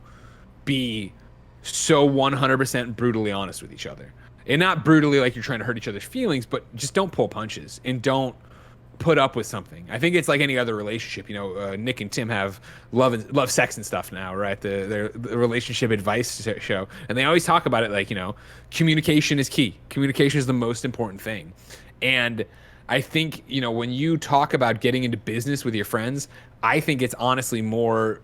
be so 100% brutally honest with each other. And not brutally like you're trying to hurt each other's feelings, but just don't pull punches and don't put up with something. I think it's like any other relationship. Nick and Tim have love, sex and stuff now, right? The relationship advice show. And they always talk about it like, communication is key. Communication is the most important thing. And I think, when you talk about getting into business with your friends, I think it's honestly more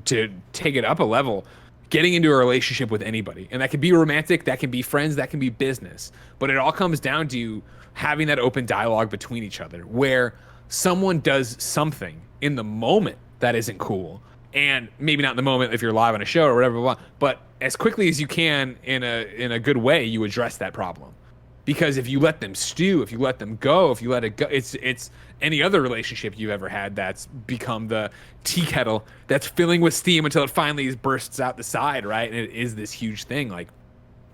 to take it up a level. Getting into a relationship with anybody. And that can be romantic, that can be friends, that can be business. But it all comes down to having that open dialogue between each other where someone does something in the moment that isn't cool. And maybe not in the moment if you're live on a show or whatever, blah, blah, but as quickly as you can in a good way, you address that problem. Because if you let them stew, if you let them go, if you let it go, it's any other relationship you've ever had that's become the tea kettle that's filling with steam until it finally bursts out the side, right? And it is this huge thing. Like,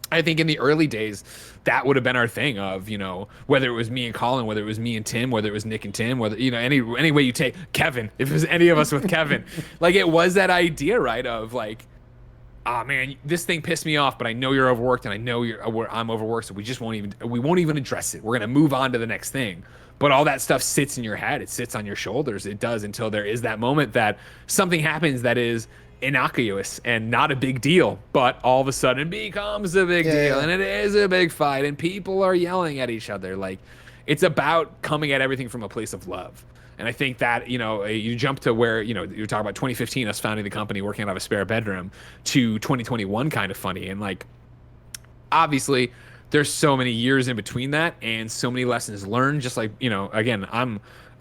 I think in the early days, that would have been our thing of, whether it was me and Colin, whether it was me and Tim, whether it was Nick and Tim, whether, any way you take Kevin, if it was any of us with Kevin, like it was that idea, right? Of like, oh man, this thing pissed me off, but I know you're overworked and I know I'm overworked, so we won't even address it. We're going to move on to the next thing. But all that stuff sits in your head. It sits on your shoulders. It does until there is that moment that something happens that is innocuous and not a big deal, but all of a sudden becomes a big deal. And it is a big fight and people are yelling at each other. Like, it's about coming at everything from a place of love. And I think that, you jump to where, you're talking about 2015, us founding the company, working out of a spare bedroom, to 2021 Kind of Funny. And like, obviously there's so many years in between that and so many lessons learned. Just like, again,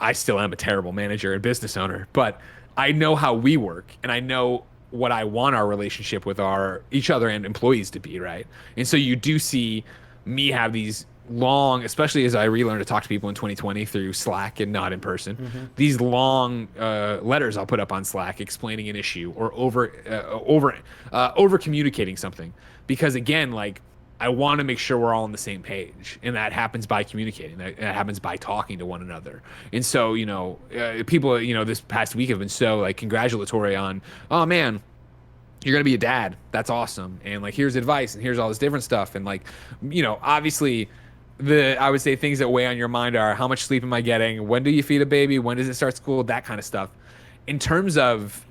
I still am a terrible manager and business owner, but I know how we work and I know what I want our relationship with each other and employees to be, right? And so you do see me have these long, especially as I relearned to talk to people in 2020 through Slack and not in person, these long letters I'll put up on Slack explaining an issue or over communicating something, because again, like, I want to make sure we're all on the same page, and that happens by communicating. That happens by talking to one another. And so, people, this past week have been so like congratulatory on, oh man, you're going to be a dad. That's awesome. And like, here's advice and here's all this different stuff. And like, obviously I would say things that weigh on your mind are how much sleep am I getting? When do you feed a baby? When does it start school? That kind of stuff. in terms of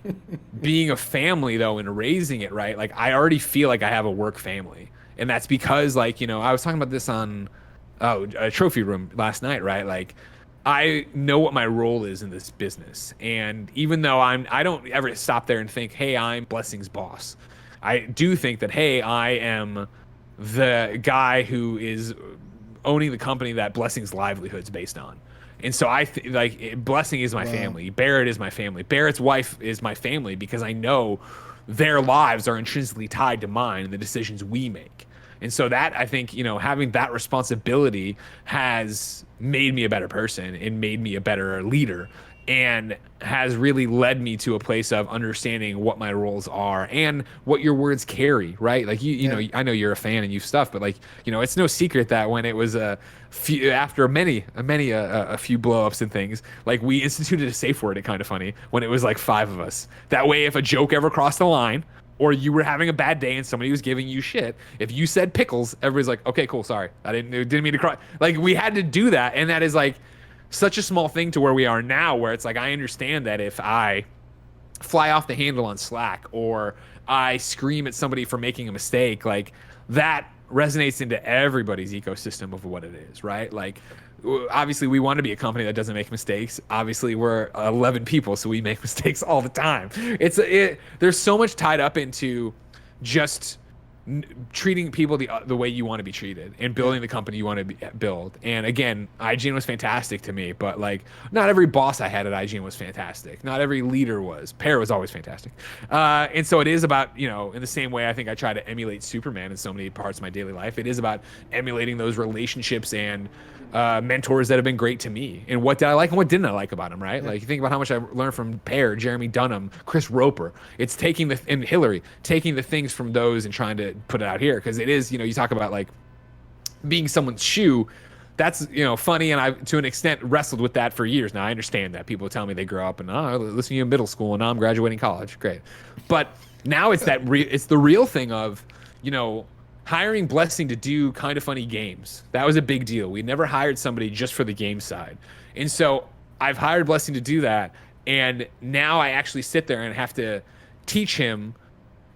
being a family though and raising it, right? Like I already feel like I have a work family. And that's because like, you know, I was talking about this on a trophy room last night, right? Like I know what my role is in this business. And even though I don't ever stop there and think, hey, I'm Blessing's boss. I do think that, hey, I am the guy who is owning the company that Blessing's livelihood's based on. And so Blessing is my family. Barrett is my family. Barrett's wife is my family because I know their lives are intrinsically tied to mine and the decisions we make. And so that, I think, you know, having that responsibility has made me a better person and made me a better leader, and has really led me to a place of understanding what my roles are and what your words carry, right? Like you know, I know you're a fan and you stuff, but like, you know, it's no secret that when it was after a few blow-ups and things, like we instituted a safe word at Kind of Funny when it was like 5 of us. That way, if a joke ever crossed the line, or you were having a bad day and somebody was giving you shit, if you said pickles, everybody's like, okay, cool, sorry, I didn't mean to cry. Like we had to do that, and that is like such a small thing to where we are now, where it's like I understand that if I fly off the handle on Slack or I scream at somebody for making a mistake, like that resonates into everybody's ecosystem of what it is, right? Like obviously we want to be a company that doesn't make mistakes. Obviously we're 11 people, so we make mistakes all the time. There's so much tied up into just treating people the way you want to be treated and building the company you want to build. And again, IGN was fantastic to me, but like not every boss I had at IGN was fantastic. Not every leader was. Pear was always fantastic. And so it is about, you know, in the same way I think I try to emulate Superman in so many parts of my daily life, it is about emulating those relationships and mentors that have been great to me, and what did I like and what didn't I like about them, right? Like you think about how much I learned from Pear, Jeremy Dunham, Chris Roper. It's and Hillary, taking the things from those and trying to put it out here, because it is, you know, you talk about like being someone's shoe. That's, you know, funny, and I've to an extent wrestled with that for years now. I understand that people tell me they grow up and listen to you in middle school and now I'm graduating college, great, but now it's it's the real thing of, you know, hiring Blessing to do Kind of Funny games. That was a big deal. We never hired somebody just for the game side. And so I've hired Blessing to do that. And now I actually sit there and have to teach him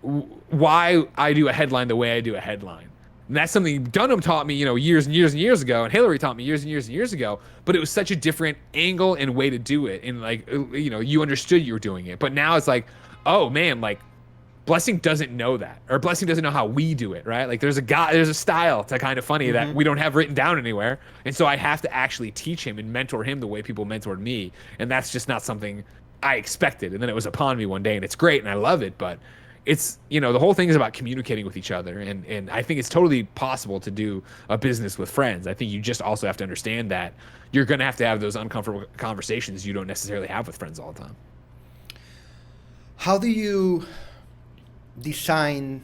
why I do a headline the way I do a headline. And that's something Dunham taught me, you know, years and years and years ago, and Hillary taught me years and years and years ago, but it was such a different angle and way to do it. And like, you know, you understood you were doing it. But now it's like, oh man, like, Blessing doesn't know that, or Blessing doesn't know how we do it, right? Like there's a style to Kind of Funny that we don't have written down anywhere. And so I have to actually teach him and mentor him the way people mentored me. And that's just not something I expected. And then it was upon me one day, and it's great and I love it, but it's, you know, the whole thing is about communicating with each other. And I think it's totally possible to do a business with friends. I think you just also have to understand that you're going to have those uncomfortable conversations you don't necessarily have with friends all the time. How do you design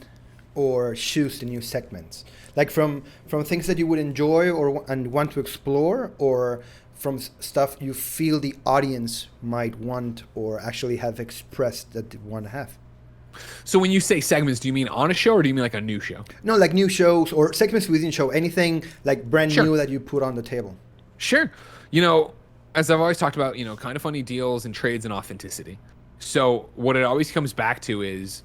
or choose the new segments, like from things that you would enjoy and want to explore, or from stuff you feel the audience might want or actually have expressed that they want to have? So when you say segments, do you mean on a show or do you mean like a new show? No, like new shows or segments within show, anything like brand Sure. new that you put on the table. Sure. You know, as I've always talked about, you know, Kind of Funny deals and trades and authenticity. So what it always comes back to is,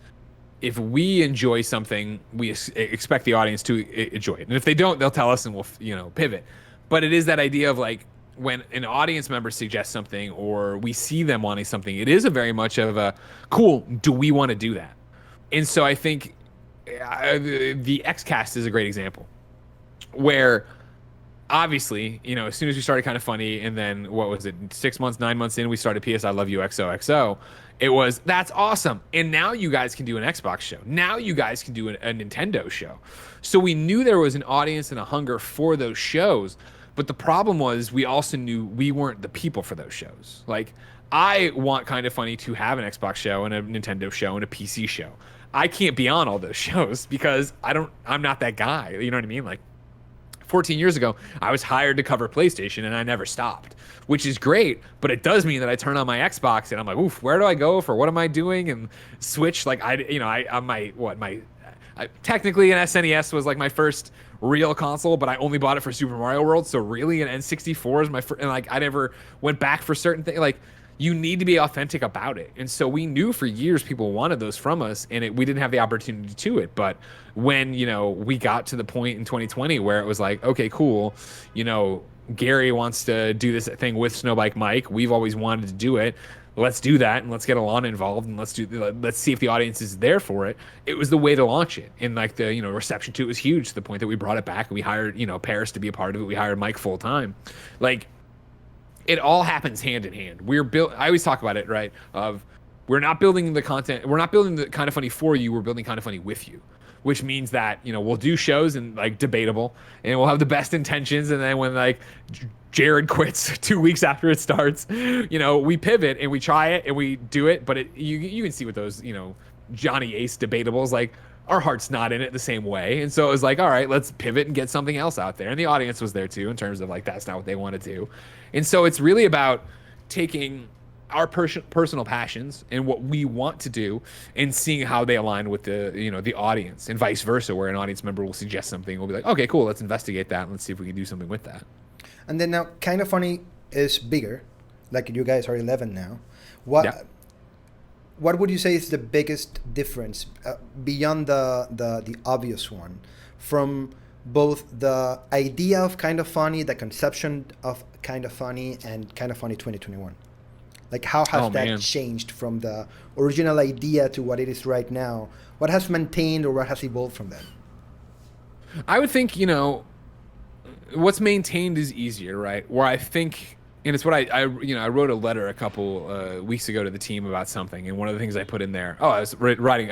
if we enjoy something, we expect the audience to enjoy it. And if they don't, they'll tell us and we'll, you know, pivot. But it is that idea of like, when an audience member suggests something or we see them wanting something, it is a very much of a, cool, do we want to do that? And so I think the Xcast is a great example, where obviously, you know, as soon as we started Kind of Funny, and then what was it, 6 months, 9 months in, we started PS I Love You XOXO. It was, that's awesome. And now you guys can do an Xbox show. Now you guys can do a Nintendo show. So we knew there was an audience and a hunger for those shows. But the problem was, we also knew we weren't the people for those shows. Like, I want Kind of Funny to have an Xbox show and a Nintendo show and a PC show. I can't be on all those shows because I'm not that guy. You know what I mean? Like, 14 years ago, I was hired to cover PlayStation and I never stopped, which is great. But it does mean that I turn on my Xbox and I'm like, oof, where do I go for what am I doing? And switch, like, technically an SNES was like my first real console, but I only bought it for Super Mario World. So really an N64 is my first, and like I never went back for certain things. Like, you need to be authentic about it. And so we knew for years people wanted those from us, and we didn't have the opportunity to it. But when, we got to the point in 2020 where it was like, okay, cool, Gary wants to do this thing with Snowbike Mike. We've always wanted to do it. Let's do that, and let's get Alana involved, and let's see if the audience is there for it. It was the way to launch it, and like the reception to it was huge to the point that we brought it back, and we hired Paris to be a part of it. We hired Mike full time. Like, it all happens hand in hand. I always talk about it, right? We're not building the content. We're not building the Kind of Funny for you. We're building Kind of Funny with you, which means that, we'll do shows and like debatable, and we'll have the best intentions. And then when like Jared quits 2 weeks after it starts, we pivot and we try it and we do it. But you can see with those, Johnny Ace debatables, like, our heart's not in it the same way. And so it was like, all right, let's pivot and get something else out there. And the audience was there too, in terms of like, that's not what they want to do. And so it's really about taking our personal passions and what we want to do and seeing how they align with the audience, and vice versa, where an audience member will suggest something. We'll be like, okay, cool, let's investigate that. And let's see if we can do something with that. And then now Kind of Funny is bigger. Like, you guys are 11 now. What would you say is the biggest difference beyond the obvious one from both the idea of Kind of Funny, the conception of Kind of Funny, and Kind of Funny 2021? Like, how has that changed from the original idea to what it is right now? What has maintained or what has evolved from that? I would think, what's maintained is easier, right? Where I think, and it's what I wrote a letter a couple weeks ago to the team about something, and one of the things I put in there, I was writing,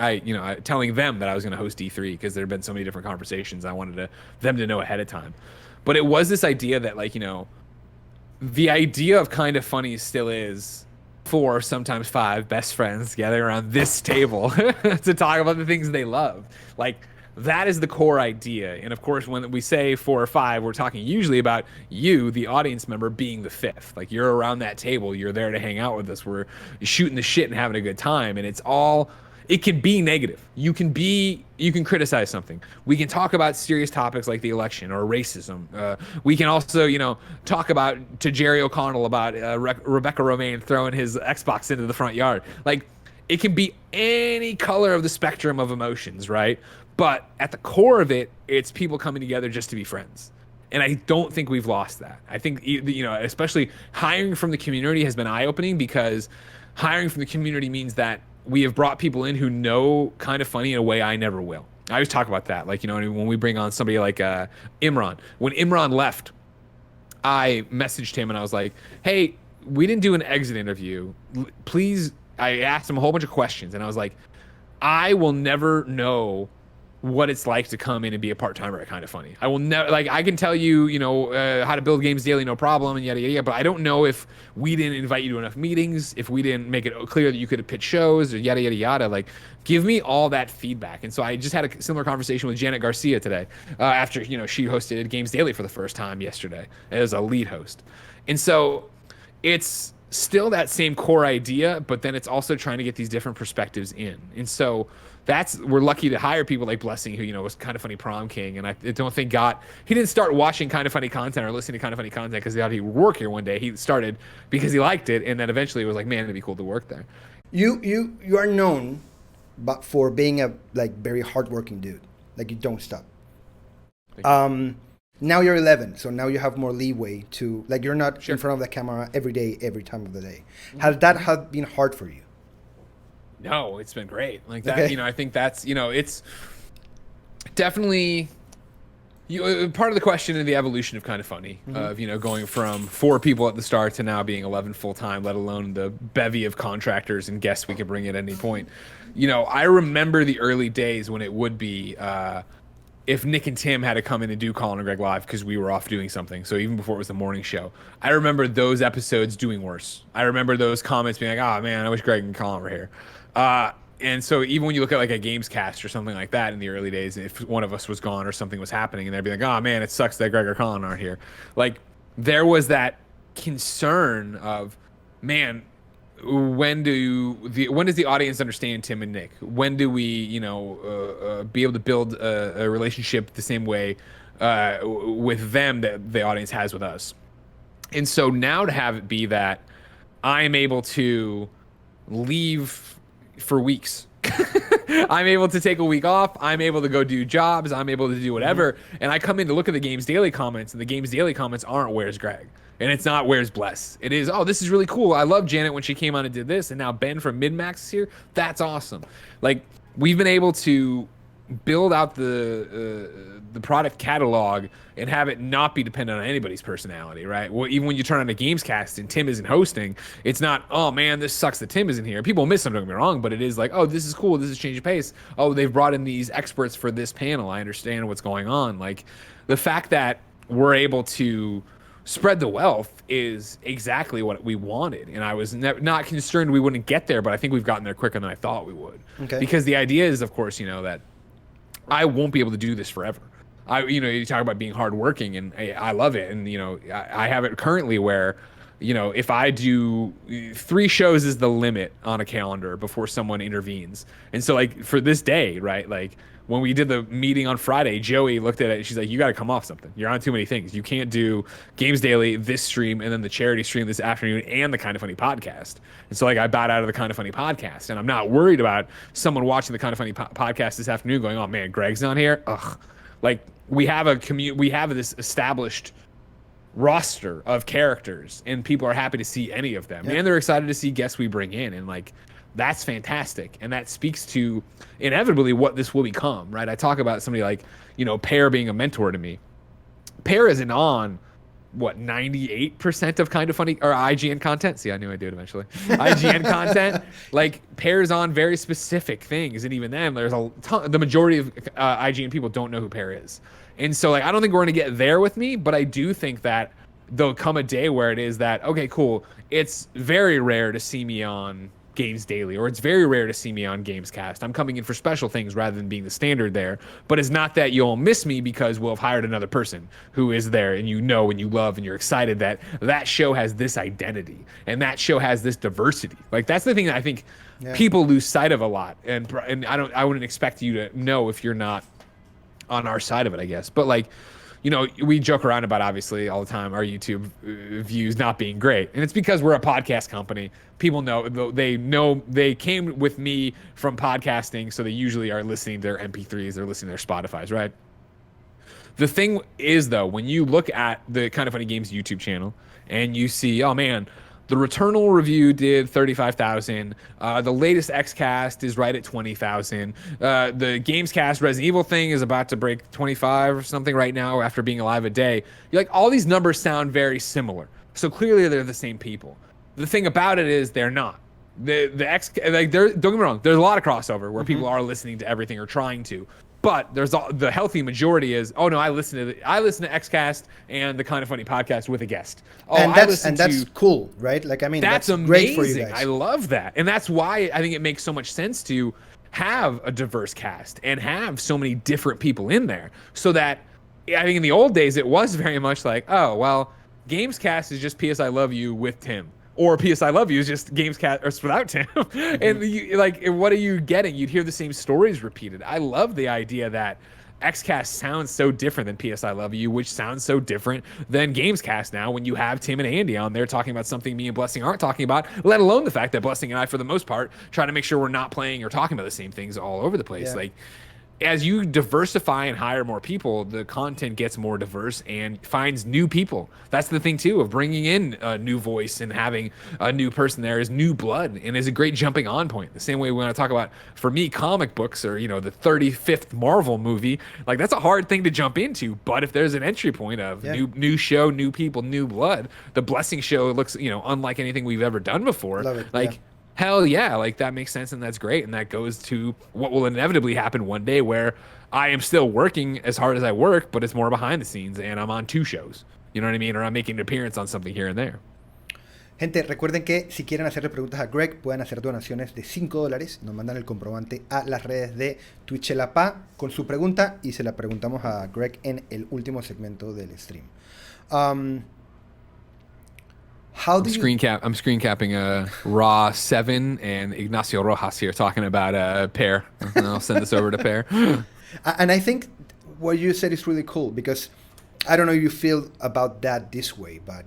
telling them that I was going to host E3 because there had been so many different conversations. I wanted them to know ahead of time. But it was this idea that, like, the idea of Kind of Funny still is 4, sometimes 5 best friends gathering around this table to talk about the things they love. Like, that is the core idea. And of course, when we say 4 or 5, we're talking usually about you, the audience member, being the 5th. Like, you're around that table, you're there to hang out with us, we're shooting the shit and having a good time. And it can be negative. You can criticize something. We can talk about serious topics like the election or racism. We can also, talk to Jerry O'Connell about Rebecca Romaine throwing his Xbox into the front yard. Like, it can be any color of the spectrum of emotions, right? But at the core of it, it's people coming together just to be friends. And I don't think we've lost that. I think, especially hiring from the community has been eye-opening, because hiring from the community means that we have brought people in who know Kind of Funny in a way I never will. I always talk about that. Like, when we bring on somebody like Imran. When Imran left, I messaged him and I was like, hey, we didn't do an exit interview. Please, I asked him a whole bunch of questions, and I was like, I will never know what it's like to come in and be a part-timer at Kind of Funny. I will never, like, I can tell you, how to build games daily, no problem, and yada, yada, yada, but I don't know if we didn't invite you to enough meetings, if we didn't make it clear that you could pitch shows, or yada, yada, yada. Like, give me all that feedback. And so I just had a similar conversation with Janet Garcia today, after, she hosted Games Daily for the first time yesterday as a lead host. And so it's still that same core idea, but then it's also trying to get these different perspectives in. And so we're lucky to hire people like Blessing, who, was Kind of Funny prom king. And I don't think he didn't start watching Kind of Funny content or listening to Kind of Funny content because he thought he would work here one day. He started because he liked it. And then eventually it was like, man, it'd be cool to work there. You are known for being a very hardworking dude. Like, you don't stop. Now you're 11, so now you have more leeway to, like, you're not in front of the camera every day, every time of the day. Has that been hard for you? No, it's been great. Like that, okay. I think that's, it's definitely part of the question in the evolution of Kind of Funny, of, going from 4 people at the start to now being 11 full time, let alone the bevy of contractors and guests we could bring at any point. I remember the early days when it would be, if Nick and Tim had to come in and do Colin and Greg Live because we were off doing something. So even before it was the morning show, I remember those episodes doing worse. I remember those comments being like, oh man, I wish Greg and Colin were here. And so even when you look at like a games cast or something like that in the early days, if one of us was gone or something was happening, and they'd be like, oh man, it sucks that Greg or Colin aren't here. Like, there was that concern of, man, when does the audience understand Tim and Nick? When do we, be able to build a relationship the same way with them that the audience has with us? And so now to have it be that I'm able to leave for weeks. I'm able to take a week off. I'm able to go do jobs. I'm able to do whatever. And I come in to look at the Games Daily comments, and the Games Daily comments aren't "Where's Greg?" And it's not "Where's Bless?" It is, "Oh, this is really cool. I love Janet when she came on and did this, and now Ben from MidMax is here. That's awesome." Like, we've been able to build out the product catalog and have it not be dependent on anybody's personality, right? Well, even when you turn on a Gamescast and Tim isn't hosting, it's not, "Oh man, this sucks that Tim isn't here." People miss him, don't get me wrong, but it is like, "Oh, this is cool. This is change of pace. Oh, they've brought in these experts for this panel. I understand what's going on." Like, the fact that we're able to spread the wealth is exactly what we wanted. And I was not concerned we wouldn't get there, but I think we've gotten there quicker than I thought we would. Okay. Because the idea is, of course, that I won't be able to do this forever. You talk about being hardworking, and I love it. And, I have it currently where, if I do 3 shows is the limit on a calendar before someone intervenes. And so, like, for this day, right, like, when we did the meeting on Friday, Joey looked at it and she's like, "You got to come off something. You're on too many things. You can't do Games Daily, this stream, and then the charity stream this afternoon, and the Kind of Funny podcast." And so, like, I bowed out of the Kind of Funny podcast, and I'm not worried about someone watching the Kind of Funny podcast this afternoon going, "Oh man, Greg's not here." Ugh. Like, we have we have this established roster of characters, and people are happy to see any of them, and they're excited to see guests we bring in, and like, that's fantastic. And that speaks to inevitably what this will become, right? I talk about somebody like, Pear being a mentor to me. Pear isn't on 98% of Kind of Funny or IGN content. See, I knew I'd do it eventually. IGN content, like, Pear's on very specific things, and even then, there's a ton, the majority of IGN people don't know who Pear is. And so, like, I don't think we're going to get there with me, but I do think that there'll come a day where it is that, okay, cool, it's very rare to see me on Games Daily, or it's very rare to see me on Gamescast. I'm coming in for special things rather than being the standard there. But it's not that you'll miss me because we'll have hired another person who is there, and and you love, and you're excited that that show has this identity and that show has this diversity. Like, that's the thing that I think people lose sight of a lot. And I wouldn't expect you to know if you're not on our side of it, I guess. But, like, we joke around about, obviously, all the time, our YouTube views not being great. And it's because we're a podcast company. People know they came with me from podcasting, so they usually are listening to their MP3s, they're listening to their Spotifys, right? The thing is, though, when you look at the Kind of Funny Games YouTube channel and you see, oh man, the Returnal review did 35,000. The latest XCast is right at 20,000. The Gamescast Resident Evil thing is about to break 25 or something right now after being alive a day. You're like, all these numbers sound very similar. So clearly they're the same people. The thing about it is they're not. Don't get me wrong, there's a lot of crossover where people are listening to everything or trying to. But there's the healthy majority is, oh no, I listen to XCast and the Kind of Funny podcast with a guest. Oh, and that's cool, right? Like, I mean, that's amazing. Great for you guys. I love that, and that's why I think it makes so much sense to have a diverse cast and have so many different people in there. So that, I think in the old days it was very much like, oh well, Gamescast is just PS I Love You with Tim. Or PS I Love You is just Gamescast or without Tim. And what are you getting? You'd hear the same stories repeated. I love the idea that XCast sounds so different than PS I Love You, which sounds so different than Gamescast now when you have Tim and Andy on there talking about something me and Blessing aren't talking about, let alone the fact that Blessing and I, for the most part, try to make sure we're not playing or talking about the same things all over the place. Like, as you diversify and hire more people, the content gets more diverse and finds new people. That's the thing, too, of bringing in a new voice and having a new person there is new blood and is a great jumping on point. The same way we want to talk about, for me, comic books or, the 35th Marvel movie, like, that's a hard thing to jump into. But if there's an entry point of new show, new people, new blood, the Blessing show looks, unlike anything we've ever done before. Love it. Like, hell yeah, like, that makes sense and that's great. And that goes to what will inevitably happen one day where I am still working as hard as I work, but it's more behind the scenes and I'm on 2 shows. You know what I mean? Or I'm making an appearance on something here and there. Gente, recuerden que si quieren hacerle preguntas a Greg, pueden hacer donaciones de $5. Nos mandan el comprobante a las redes de Twitchella con su pregunta y se la preguntamos a Greg en el último segmento del stream. I'm screen capping Raw 7 and Ignacio Rojas here talking about Pear. And I'll send this over to Pear. And I think what you said is really cool because I don't know if you feel about that this way, but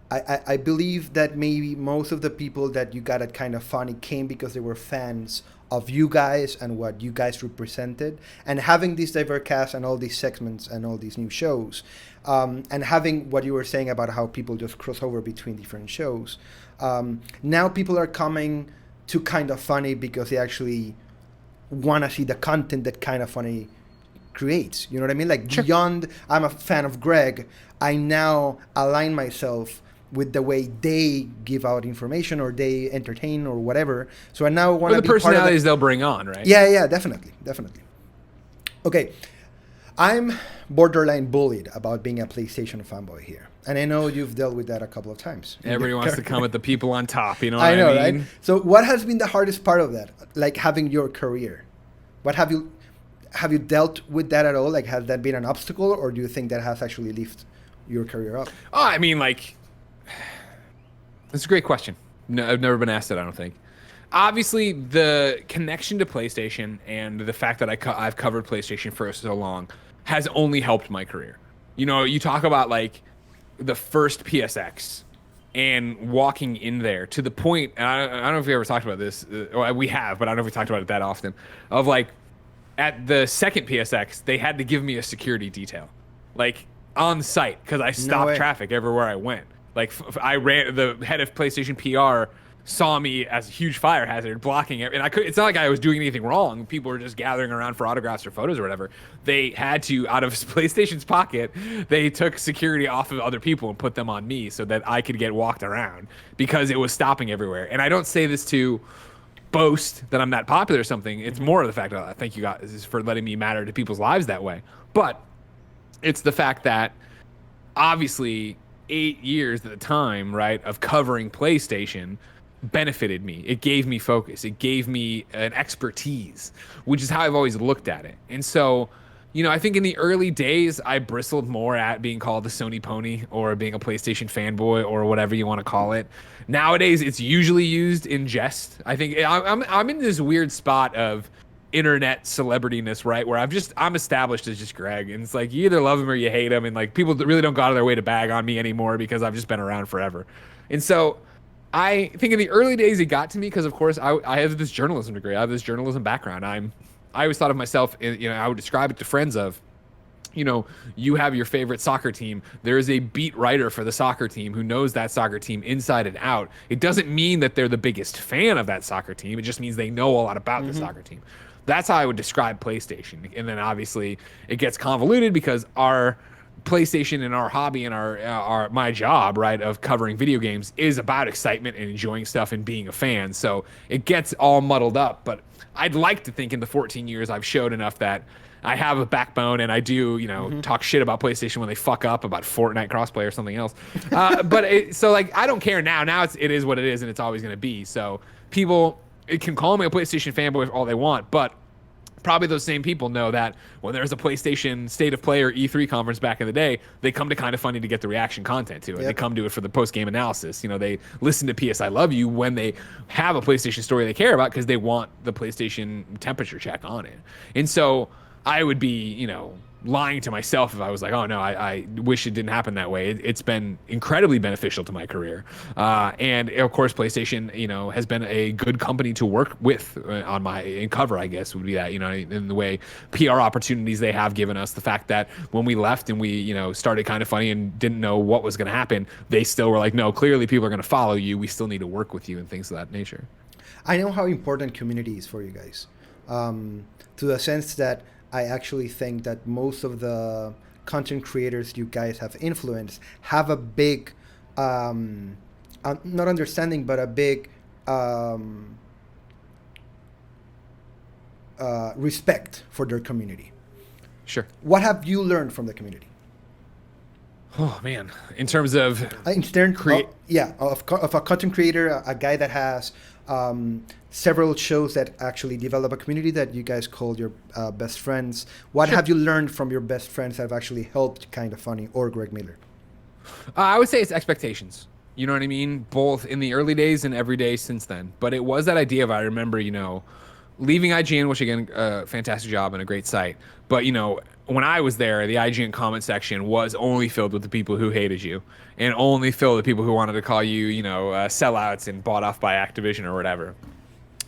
I believe that maybe most of the people that you got at Kind of Funny came because they were fans of you guys and what you guys represented, and having this diverse cast and all these segments and all these new shows, and having what you were saying about how people just cross over between different shows. Now people are coming to Kind of Funny because they actually want to see the content that Kind of Funny creates. You know what I mean? Like, Sure. beyond I'm a fan of Greg, I now align myself with the way they give out information or they entertain or whatever. So I now want Or to the be part of personalities they'll bring on, right? Yeah, definitely. Okay, I'm borderline bullied about being a PlayStation fanboy here. And I know you've dealt with that a couple of times. Everybody wants to come at the people on top, you know what I know, mean? right? So what has been the hardest part of that? Like, having your career. What have you dealt with that at all? Like, has that been an obstacle, or do you think that has actually lifted your career up? Oh, I mean, like, that's a great question. No, I've never been asked that, I don't think. Obviously, the connection to PlayStation and the fact that I've covered PlayStation for so long has only helped my career. You know, you talk about, like, the first PSX and walking in there to the point, and I don't know if we ever talked about this, or we have, but I don't know if we talked about it that often, of, like, at the second PSX, they had to give me a security detail, like, on site, because I stopped traffic everywhere I went. Like, I ran, the head of PlayStation PR saw me as a huge fire hazard blocking it, and it's not like I was doing anything wrong. People were just gathering around for autographs or photos or whatever. They had to, out of PlayStation's pocket, they took security off of other people and put them on me so that I could get walked around, because it was stopping everywhere. And I don't say this to boast that I'm that popular or something. It's more of the fact that I thank you guys for letting me matter to people's lives that way. But it's the fact that obviously 8 years at the time, right, of covering PlayStation benefited me. It gave me focus. It gave me an expertise, which is how I've always looked at it. And so, you know, I think in the early days, I bristled more at being called the Sony pony or being a PlayStation fanboy or whatever you want to call it. Nowadays, it's usually used in jest. I think I'm in this weird spot of internet celebrityness, right, where I'm established as just Greg, and it's like you either love him or you hate him, and like people really don't go out of their way to bag on me anymore because I've just been around forever. And so I think in the early days it got to me because, of course, I have this journalism degree. I have this journalism background. I always thought of myself, you know, I would describe it to friends of, you know, you have your favorite soccer team. There is a beat writer for the soccer team who knows that soccer team inside and out. It doesn't mean that they're the biggest fan of that soccer team. It just means they know a lot about the soccer team. That's how I would describe PlayStation. And then obviously it gets convoluted because our PlayStation and our hobby and our my job, right, of covering video games is about excitement and enjoying stuff and being a fan. So it gets all muddled up. But I'd like to think in the 14 years I've showed enough that I have a backbone, and I do, you know, talk shit about PlayStation when they fuck up about Fortnite crossplay or something else. So like, I don't care now. Now it is what it is, and it's always going to be. So people, it can call me a PlayStation fanboy all they want, but probably those same people know that when there's a PlayStation State of Play or E3 conference back in the day, they come to Kind of Funny to get the reaction content to it. They come to it for the post-game analysis. You know, they listen to PS I Love You when they have a PlayStation story they care about because they want the PlayStation temperature check on it. And so I would be, you know, lying to myself if I was like, oh no, I wish it didn't happen that way. It's been incredibly beneficial to my career. And of course, PlayStation, you know, has been a good company to work with on my cover, I guess would be that, you know, in the way PR opportunities they have given us. The fact that when we left and we, you know, started Kind of Funny and didn't know what was going to happen, they still were like, no, clearly people are going to follow you. We still need to work with you and things of that nature. I know how important community is for you guys, to the sense that I actually think that most of the content creators you guys have influenced have a big, not understanding, but a big respect for their community. Sure. What have you learned from the community? Oh man, in terms of of a content creator, a guy that has several shows that actually develop a community that you guys call your best friends. What have you learned from your best friends that have actually helped Kind of Funny or Greg Miller? I would say it's expectations. You know what I mean? Both in the early days and every day since then. But it was that idea of, I remember, you know, leaving IGN, which again, fantastic job and a great site. But you know, when I was there, the IGN comment section was only filled with the people who hated you, and only filled with people who wanted to call you, you know, sellouts and bought off by Activision or whatever.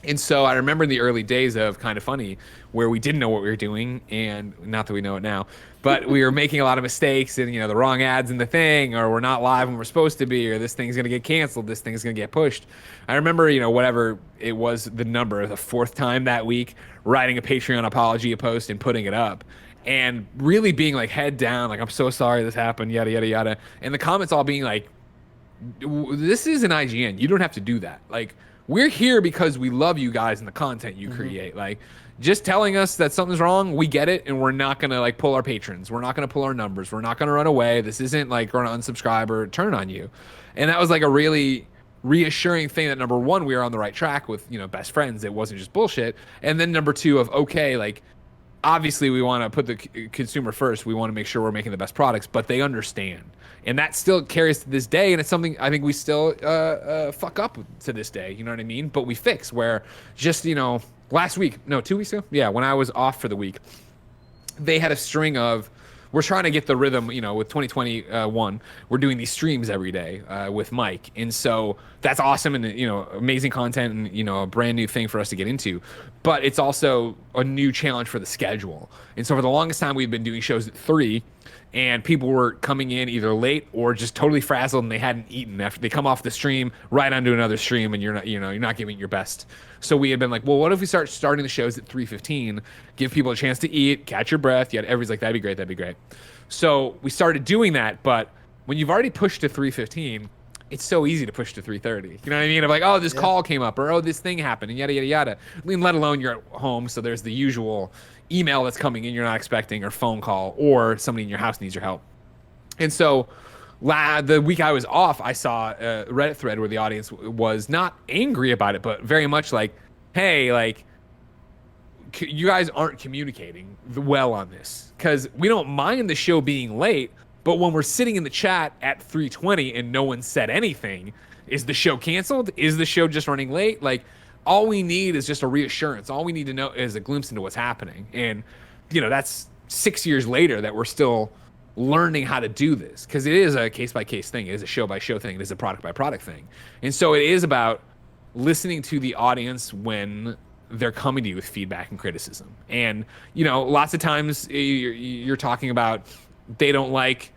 And so I remember in the early days of Kind of Funny, where we didn't know what we were doing, and not that we know it now, but we were making a lot of mistakes, and you know, the wrong ads in the thing, or we're not live when we're supposed to be, or this thing's gonna get canceled, this thing's gonna get pushed. I remember, you know, whatever it was, the number, the fourth time that week, writing a Patreon apology post and putting it up, and really being like head down, like I'm so sorry this happened, yada yada yada, and the comments all being like, this is an IGN, you don't have to do that, like. We're here because we love you guys and the content you create. Like, just telling us that something's wrong, we get it, and we're not gonna like pull our patrons. We're not gonna pull our numbers. We're not gonna run away. This isn't like we're gonna unsubscribe or turn on you. And that was like a really reassuring thing that number one, we were on the right track with, you know, best friends. It wasn't just bullshit. And then number two of, okay, like, obviously we want to put the consumer first. We want to make sure we're making the best products, but they understand. And that still carries to this day, and it's something I think we still fuck up to this day. You know what I mean? But we fix. Where just, you know, last week, no, 2 weeks ago, yeah, when I was off for the week, they had a string of. We're trying to get the rhythm, you know, with 2021, we're doing these streams every day with Mike. And so that's awesome and, you know, amazing content and, you know, a brand new thing for us to get into. But it's also a new challenge for the schedule. And so for the longest time, we've been doing shows at 3, and people were coming in either late or just totally frazzled and they hadn't eaten after they come off the stream right onto another stream, and you're not, you know, you're not giving it your best. So we had been like, well, what if we starting the shows at 3:15, give people a chance to eat, catch your breath. Yet everybody's like, that'd be great, that'd be great. So we started doing that, but when you've already pushed to 3:15, it's so easy to push to 3:30. You know what I mean? Of like, oh, this call came up, or oh, this thing happened, and yada yada yada. I mean, let alone you're at home, so there's the usual email that's coming in you're not expecting, or phone call, or somebody in your house needs your help. And so the week I was off, I saw a Reddit thread where the audience was not angry about it, but very much like, hey, like, you guys aren't communicating well on this, because we don't mind the show being late, but when we're sitting in the chat at 3:20 and no one said anything, is the show canceled? Is the show just running late? Like, all we need is just a reassurance. All we need to know is a glimpse into what's happening. And, you know, that's 6 years later that we're still learning how to do this, because it is a case-by-case thing. It is a show-by-show thing. It is a product-by-product thing. And so it is about listening to the audience when they're coming to you with feedback and criticism. And, you know, lots of times you're talking about they don't like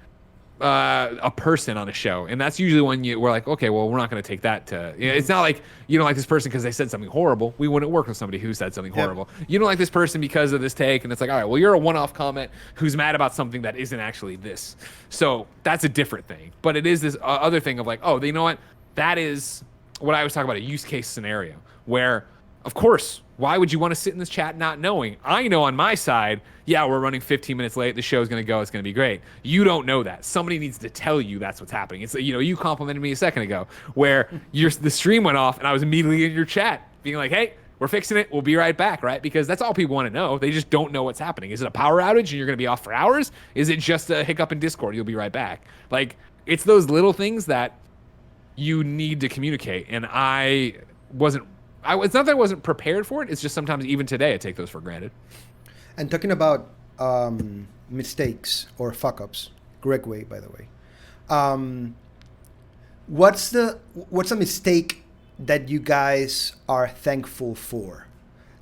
a person on a show, and that's usually when we're like, okay, well, we're not going to take that to, you know, it's not like you don't like this person because they said something horrible. We wouldn't work with somebody who said something horrible. You don't like this person because of this take, and it's like, all right, well, you're a one-off comment who's mad about something that isn't actually this. So that's a different thing. But it is this other thing of like, oh, you know what, that is what I was talking about, a use case scenario where, of course, why would you want to sit in this chat not knowing? I know on my side, yeah, we're running 15 minutes late. The show's going to go. It's going to be great. You don't know that. Somebody needs to tell you that's what's happening. It's, you know, you complimented me a second ago where the stream went off and I was immediately in your chat being like, hey, we're fixing it. We'll be right back, right? Because that's all people want to know. They just don't know what's happening. Is it a power outage and you're going to be off for hours? Is it just a hiccup in Discord? You'll be right back. Like, it's those little things that you need to communicate. And it's not that I wasn't prepared for it. It's just sometimes even today I take those for granted. And talking about mistakes or fuck-ups, Greg way, by the way. What's a mistake that you guys are thankful for?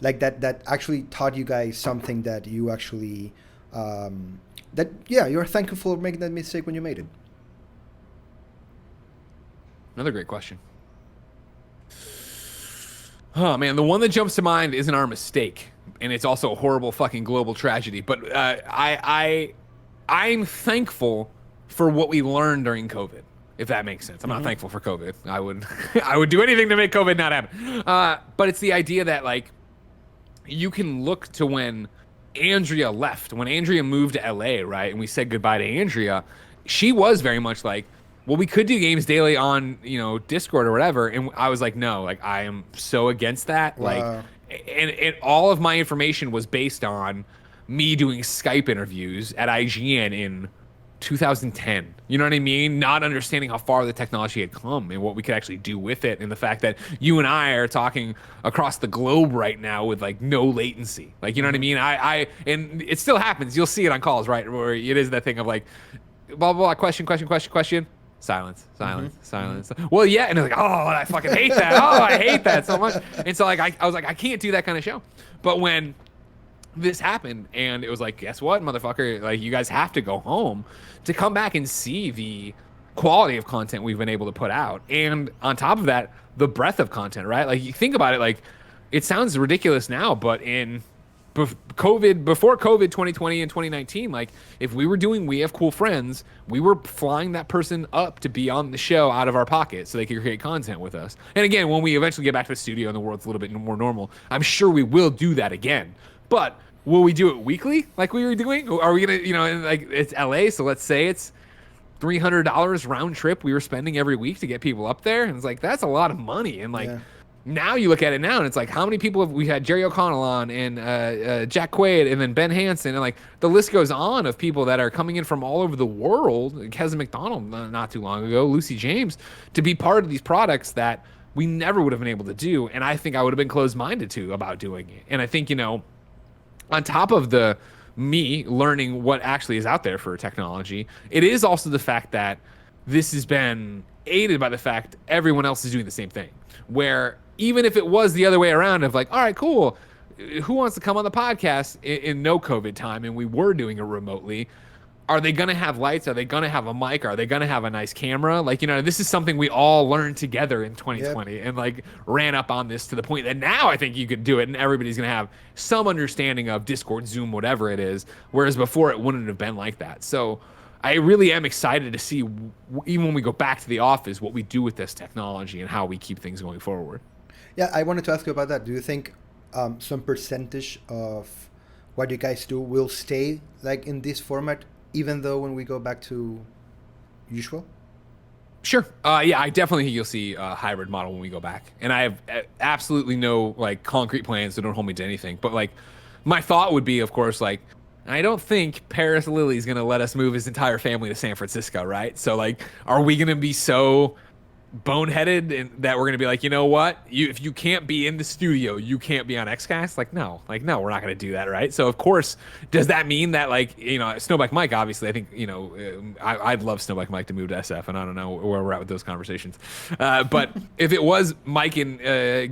Like that actually taught you guys something that you actually, you're thankful for making that mistake when you made it. Another great question. Oh man, the one that jumps to mind isn't our mistake, and it's also a horrible fucking global tragedy. But I'm thankful for what we learned during COVID, if that makes sense. I'm not thankful for COVID. I would do anything to make COVID not happen. But it's the idea that like you can look to when Andrea left, when Andrea moved to LA, right, and we said goodbye to Andrea. She was very much like, well, we could do games daily on, you know, Discord or whatever. And I was like, no, like I am so against that. Wow. Like, and all of my information was based on me doing Skype interviews at IGN in 2010. You know what I mean? Not understanding how far the technology had come and what we could actually do with it, and the fact that you and I are talking across the globe right now with like no latency. Like, you know what I mean? And it still happens. You'll see it on calls, right? Where it is that thing of like, blah, blah, blah, question, silence. Well, yeah. And they're like, oh, I fucking hate that. Oh, I hate that so much. And so like, I was like, I can't do that kind of show. But when this happened and it was like, guess what, motherfucker, like you guys have to go home to come back and see the quality of content we've been able to put out, and on top of that, the breadth of content, right? Like, you think about it, like, it sounds ridiculous now, but before COVID 2020 and 2019, like, if we were doing We Have Cool Friends, we were flying that person up to be on the show out of our pocket so they could create content with us. And again, when we eventually get back to the studio and the world's a little bit more normal, I'm sure we will do that again. But will we do it weekly like we were doing? Are we going to, like, it's LA, so let's say it's $300 round trip we were spending every week to get people up there. And it's like, that's a lot of money. And like, now you look at it now and it's like, how many people have we had? Jerry O'Connell on, and Jack Quaid, and then Ben Hansen, and like the list goes on of people that are coming in from all over the world. Kevin McDonald not too long ago, Lucy James, to be part of these products that we never would have been able to do. And I think I would have been closed-minded to about doing it. And I think, on top of me learning what actually is out there for technology, it is also the fact that this has been aided by the fact everyone else is doing the same thing. Where even if it was the other way around of like, all right, cool, who wants to come on the podcast in no COVID time, and we were doing it remotely, are they going to have lights? Are they going to have a mic? Are they going to have a nice camera? Like, this is something we all learned together in 2020 and like ran up on this to the point that now I think you could do it and everybody's going to have some understanding of Discord, Zoom, whatever it is. Whereas before it wouldn't have been like that. So I really am excited to see, even when we go back to the office, what we do with this technology and how we keep things going forward. Yeah, I wanted to ask you about that. Do you think some percentage of what you guys do will stay like in this format, even though when we go back to usual? Sure. Yeah, I definitely think you'll see a hybrid model when we go back. And I have absolutely no like concrete plans, so don't hold me to anything. But like, my thought would be, of course, like, I don't think Paris Lily's going to let us move his entire family to San Francisco, right? So like, are we going to be so boneheaded and that we're going to be like, you know what? If you can't be in the studio, you can't be on XCast? Like, no, we're not going to do that, right? So of course, does that mean that like, Snowbike Mike, obviously, I think, I'd love Snowbike Mike to move to SF, and I don't know where we're at with those conversations. But if it was Mike and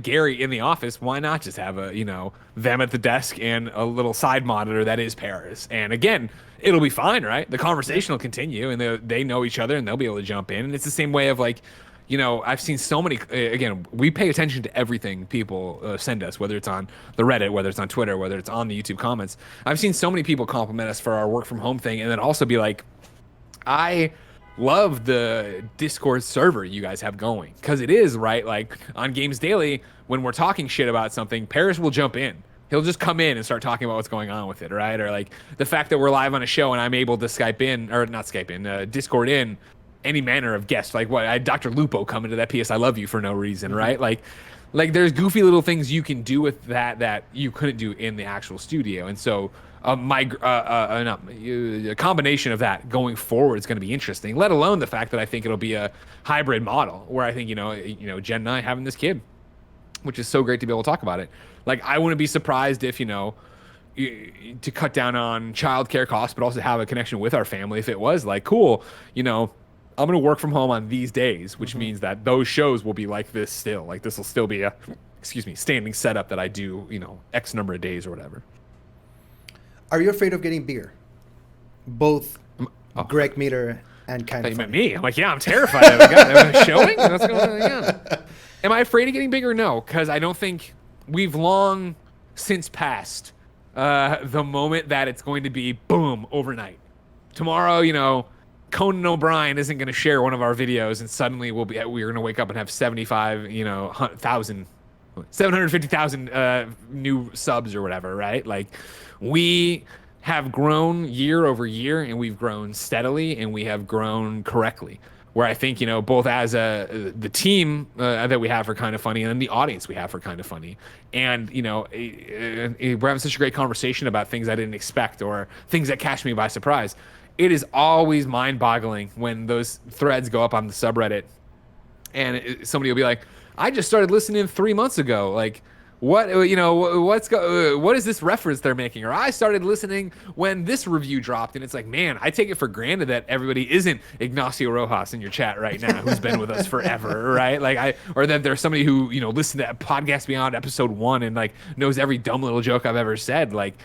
Gary in the office, why not just have them at the desk and a little side monitor that is Paris? And again, it'll be fine, right? The conversation will continue, and they know each other, and they'll be able to jump in. And it's the same way of like, I've seen so many, again, we pay attention to everything people send us, whether it's on the Reddit, whether it's on Twitter, whether it's on the YouTube comments. I've seen so many people compliment us for our work from home thing, and then also be like, I love the Discord server you guys have going. Because it is, right? Like, on Games Daily, when we're talking shit about something, Paris will jump in. He'll just come in and start talking about what's going on with it, right? Or like the fact that we're live on a show and I'm able to Discord in any manner of guest. Like what, I had Dr. Lupo come into that PS I Love You for no reason, right? Like there's goofy little things you can do with that you couldn't do in the actual studio. And so a combination of that going forward is going to be interesting, let alone the fact that I think it'll be a hybrid model where I think, Jen and I having this kid, which is so great to be able to talk about it. Like, I wouldn't be surprised if, to cut down on childcare costs, but also have a connection with our family, if it was like, cool, I'm going to work from home on these days, which means that those shows will be like this still. Like, this will still be a, standing setup that I do, X number of days or whatever. Are you afraid of getting bigger? Both Greg Meter and kind of. You meant me. I'm like, yeah, I'm terrified of it. God, am I showing? What's going on? Yeah. Am I afraid of getting bigger? No, because I don't think we've long since passed the moment that it's going to be boom overnight. Tomorrow, Conan O'Brien isn't going to share one of our videos, and suddenly we're going to wake up and have 750,000 new subs or whatever, right? Like, we have grown year over year, and we've grown steadily, and we have grown correctly. Where I think, both as the team that we have for Kind of Funny, and then the audience we have for Kind of Funny, and we're having such a great conversation about things I didn't expect or things that catch me by surprise. it is always mind-boggling when those threads go up on the subreddit and somebody will be like, I just started listening 3 months ago. Like, what, what is this reference they're making? Or I started listening when this review dropped. And it's like, man, I take it for granted that everybody isn't Ignacio Rojas in your chat right now, who's been with us forever, right? Like or that there's somebody who, listened to Podcast Beyond episode 1 and like knows every dumb little joke I've ever said. Like,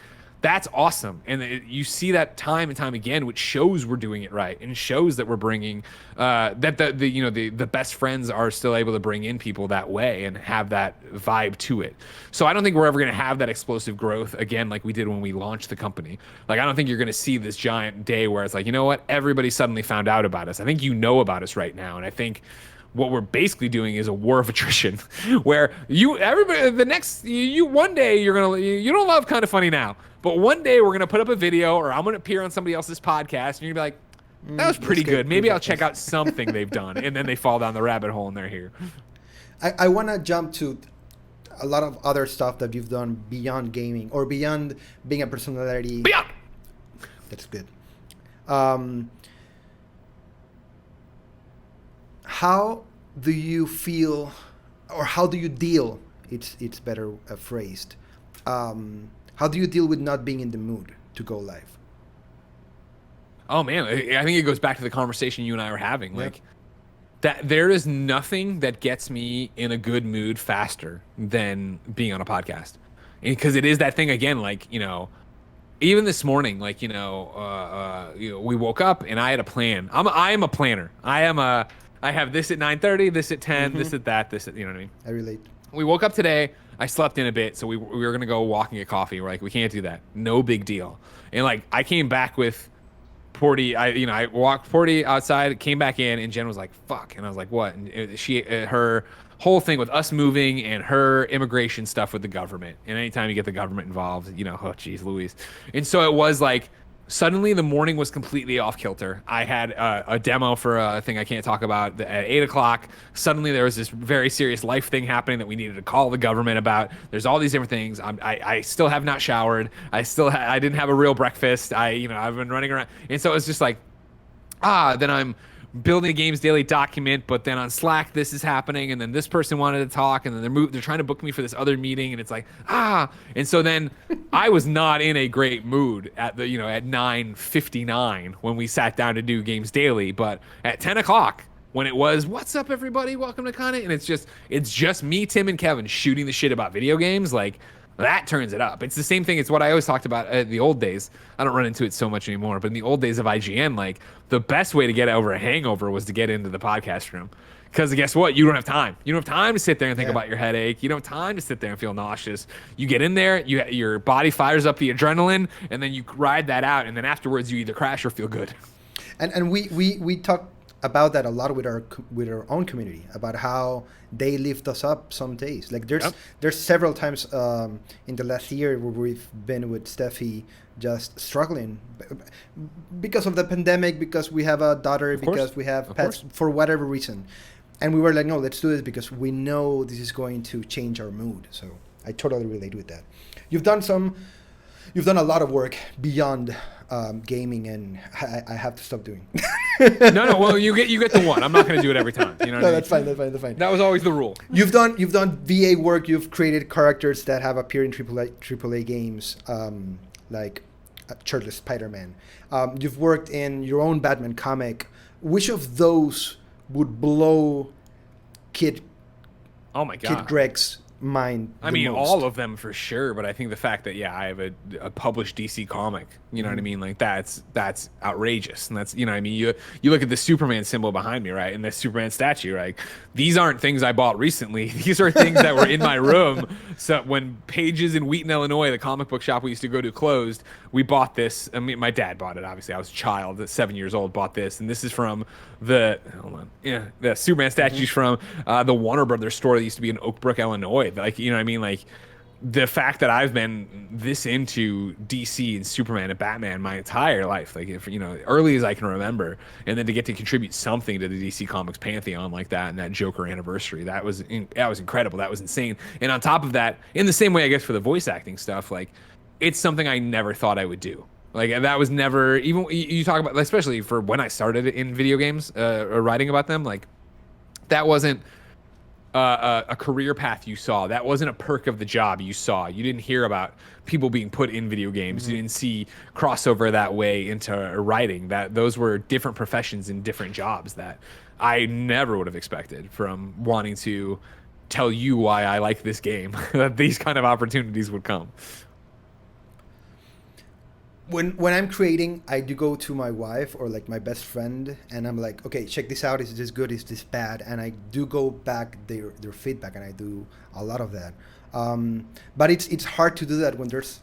that's awesome. And you see that time and time again, which shows we're doing it right and shows that we're bringing that the best friends are still able to bring in people that way and have that vibe to it. So I don't think we're ever going to have that explosive growth again like we did when we launched the company. Like, I don't think you're going to see this giant day where it's like, you know what, everybody suddenly found out about us. I think you know about us right now. And I think what we're basically doing is a war of attrition where one day you don't love Kind of Funny now, but one day we're going to put up a video or I'm going to appear on somebody else's podcast and you're going to be like, that was pretty good. Maybe I'll check out something they've done. And then they fall down the rabbit hole and they're here. I want to jump to a lot of other stuff that you've done beyond gaming or beyond being a personality. Beyond! That's good. How do you feel, or how do you deal? It's better phrased. How do you deal with not being in the mood to go live? Oh man, I think it goes back to the conversation you and I were having. Like, that there is nothing that gets me in a good mood faster than being on a podcast, because it is that thing again. Like, even this morning, like, we woke up and I had a plan. I am a planner. I have this at 9:30, this at 10, this at that, this at, you know what I mean? I relate. We woke up today. I slept in a bit, so we were gonna go walk and get coffee. We're like, we can't do that. No big deal. And like, I came back with Porty. I walked Porty outside, came back in, and Jen was like, "Fuck," and I was like, "What?" And her whole thing with us moving and her immigration stuff with the government. And anytime you get the government involved, oh geez, Louise. And so it was like, suddenly the morning was completely off kilter. I had a demo for a thing I can't talk about at 8 o'clock. Suddenly there was this very serious life thing happening that we needed to call the government about. There's all these different things. I still have not showered. I didn't have a real breakfast. I've been running around. And so it was just like, then I'm building a Games Daily document, but then on Slack this is happening, and then this person wanted to talk, and then they're trying to book me for this other meeting, and it's like, and so then I was not in a great mood at 9:59 when we sat down to do Games Daily, but at 10 o'clock when it was, what's up everybody, welcome to Kinda, and it's just me, Tim, and Kevin shooting the shit about video games, like, that turns it up. It's the same thing. It's what I always talked about in the old days. I don't run into it so much anymore, but in the old days of IGN, like, the best way to get over a hangover was to get into the podcast room. Because guess what? You don't have time. You don't have time to sit there and think about your headache. You don't have time to sit there and feel nauseous. You get in there, your body fires up the adrenaline, and then you ride that out, and then afterwards you either crash or feel good. And we talk about that a lot with our own community, about how they lift us up some days. Like there's several times in the last year where we've been with Steffi just struggling because of the pandemic, because we have a daughter, because we have pets, for whatever reason. And we were like, no, let's do this because we know this is going to change our mood. So I totally relate with that. You've done a lot of work beyond gaming, and I have to stop doing. No. Well, you get the one. I'm not going to do it every time. You know what I mean? That's fine. That was always the rule. You've done VA work. You've created characters that have appeared in AAA games, like Shirtless Spider-Man. You've worked in your own Batman comic. Which of those would blow Kid Greg's mind? I mean, most? All of them for sure, but I think the fact that I have a published DC comic, you know what I mean, like that's outrageous, and that's, you know what I mean, you look at the Superman symbol behind me, right, and the Superman statue, right, these aren't things I bought recently. These are things that were in my room. So when Pages in Wheaton, Illinois, the comic book shop we used to go to, closed, we bought this. I mean, my dad bought it, obviously. I was a child at 7 years old, bought this, and this is from the Superman statues from the Warner Brothers store that used to be in Oak Brook, Illinois. Like, you know what I mean, like, the fact that I've been this into DC and Superman and Batman my entire life, like, if early as I can remember, and then to get to contribute something to the DC Comics pantheon like that, and that Joker anniversary, that was incredible. That was insane. And on top of that, in the same way, I guess, for the voice acting stuff, like, it's something I never thought I would do. Like, and that was never even you talk about, especially for when I started in video games or writing about them. Like, that wasn't a career path you saw. That wasn't a perk of the job you saw. You didn't hear about people being put in video games. You didn't see crossover that way into writing. That those were different professions and different jobs that I never would have expected from wanting to tell you why I like this game. That these kind of opportunities would come. When I'm creating, I do go to my wife or like my best friend, and I'm like, okay, check this out. Is this good? Is this bad? And I do go back their feedback, and I do a lot of that. But it's hard to do that when there's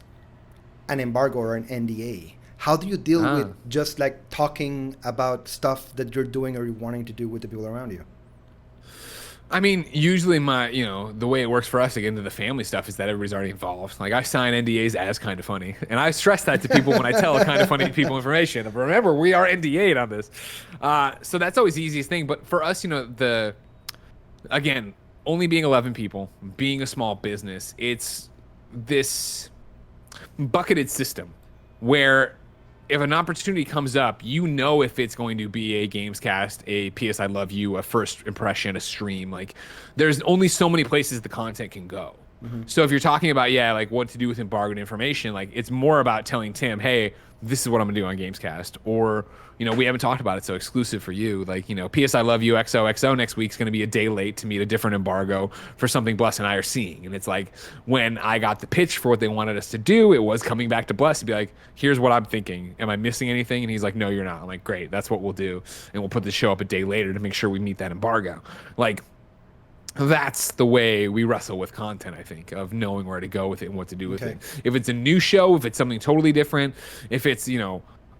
an embargo or an NDA. How do you deal with just like talking about stuff that you're doing or you're wanting to do with the people around you? I mean, usually the way it works for us to get into the family stuff is that everybody's already involved. Like, I sign NDAs as Kind of Funny, and I stress that to people when I tell Kind of Funny people information. Remember, we are NDA'd on this. So that's always the easiest thing. But for us, again, only being 11 people, being a small business, it's this bucketed system where if an opportunity comes up, if it's going to be a Gamescast, a PS I Love You, a first impression, a stream. Like, there's only so many places the content can go. So if you're talking about, like what to do with embargoed information, like it's more about telling Tim, hey, this is what I'm gonna do on Gamescast. Or, we haven't talked about it, so exclusive for you. Like, PS I Love You XOXO next week's gonna be a day late to meet a different embargo for something Bless and I are seeing. And it's like, when I got the pitch for what they wanted us to do, it was coming back to Bless to be like, here's what I'm thinking. Am I missing anything? And he's like, no, you're not. I'm like, great, that's what we'll do. And we'll put the show up a day later to make sure we meet that embargo. Like, that's the way we wrestle with content, I think, of knowing where to go with it and what to do with it. If it's a new show, if it's something totally different, if it's,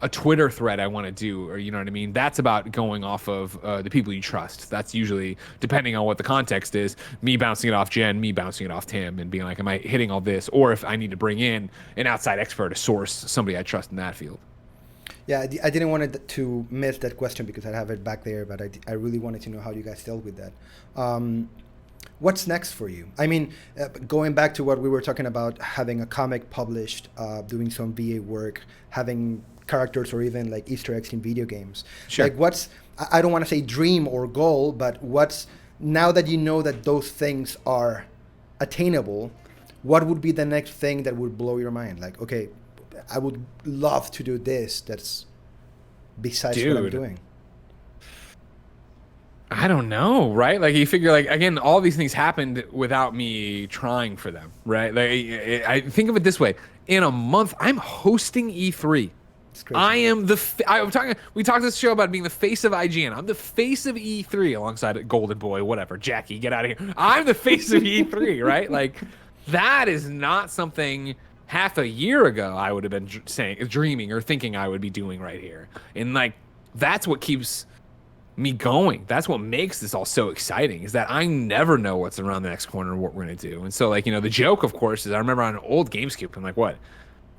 a Twitter thread I want to do, or you know what I mean? That's about going off of the people you trust. That's usually, depending on what the context is, me bouncing it off Jen, me bouncing it off Tim, and being like, am I hitting all this? Or if I need to bring in an outside expert, a source, somebody I trust in that field. Yeah, I didn't want to miss that question because I have it back there, but I really wanted to know how you guys dealt with that. What's next for you? I mean, going back to what we were talking about, having a comic published, doing some VA work, having characters or even like Easter eggs in video games. Sure. Like, I don't want to say dream or goal, but now that you know that those things are attainable, what would be the next thing that would blow your mind? Like, okay, I would love to do this. That's besides what I'm doing. I don't know, right? Like, you figure, like, again, all these things happened without me trying for them, right? Like, I think of it this way: in a month, I'm hosting E3. I am we talked this show about being the face of IGN. I'm the face of E3 alongside Golden Boy, whatever. Jackie, get out of here. I'm the face of E3, right? Like, that is not something half a year ago I would have been dreaming or thinking I would be doing right here. And like, that's what keeps me going. That's what makes this all so exciting, is that I never know what's around the next corner and what we're going to do. And so, like, the joke, of course, is I remember on an old GameScoop in, like, what,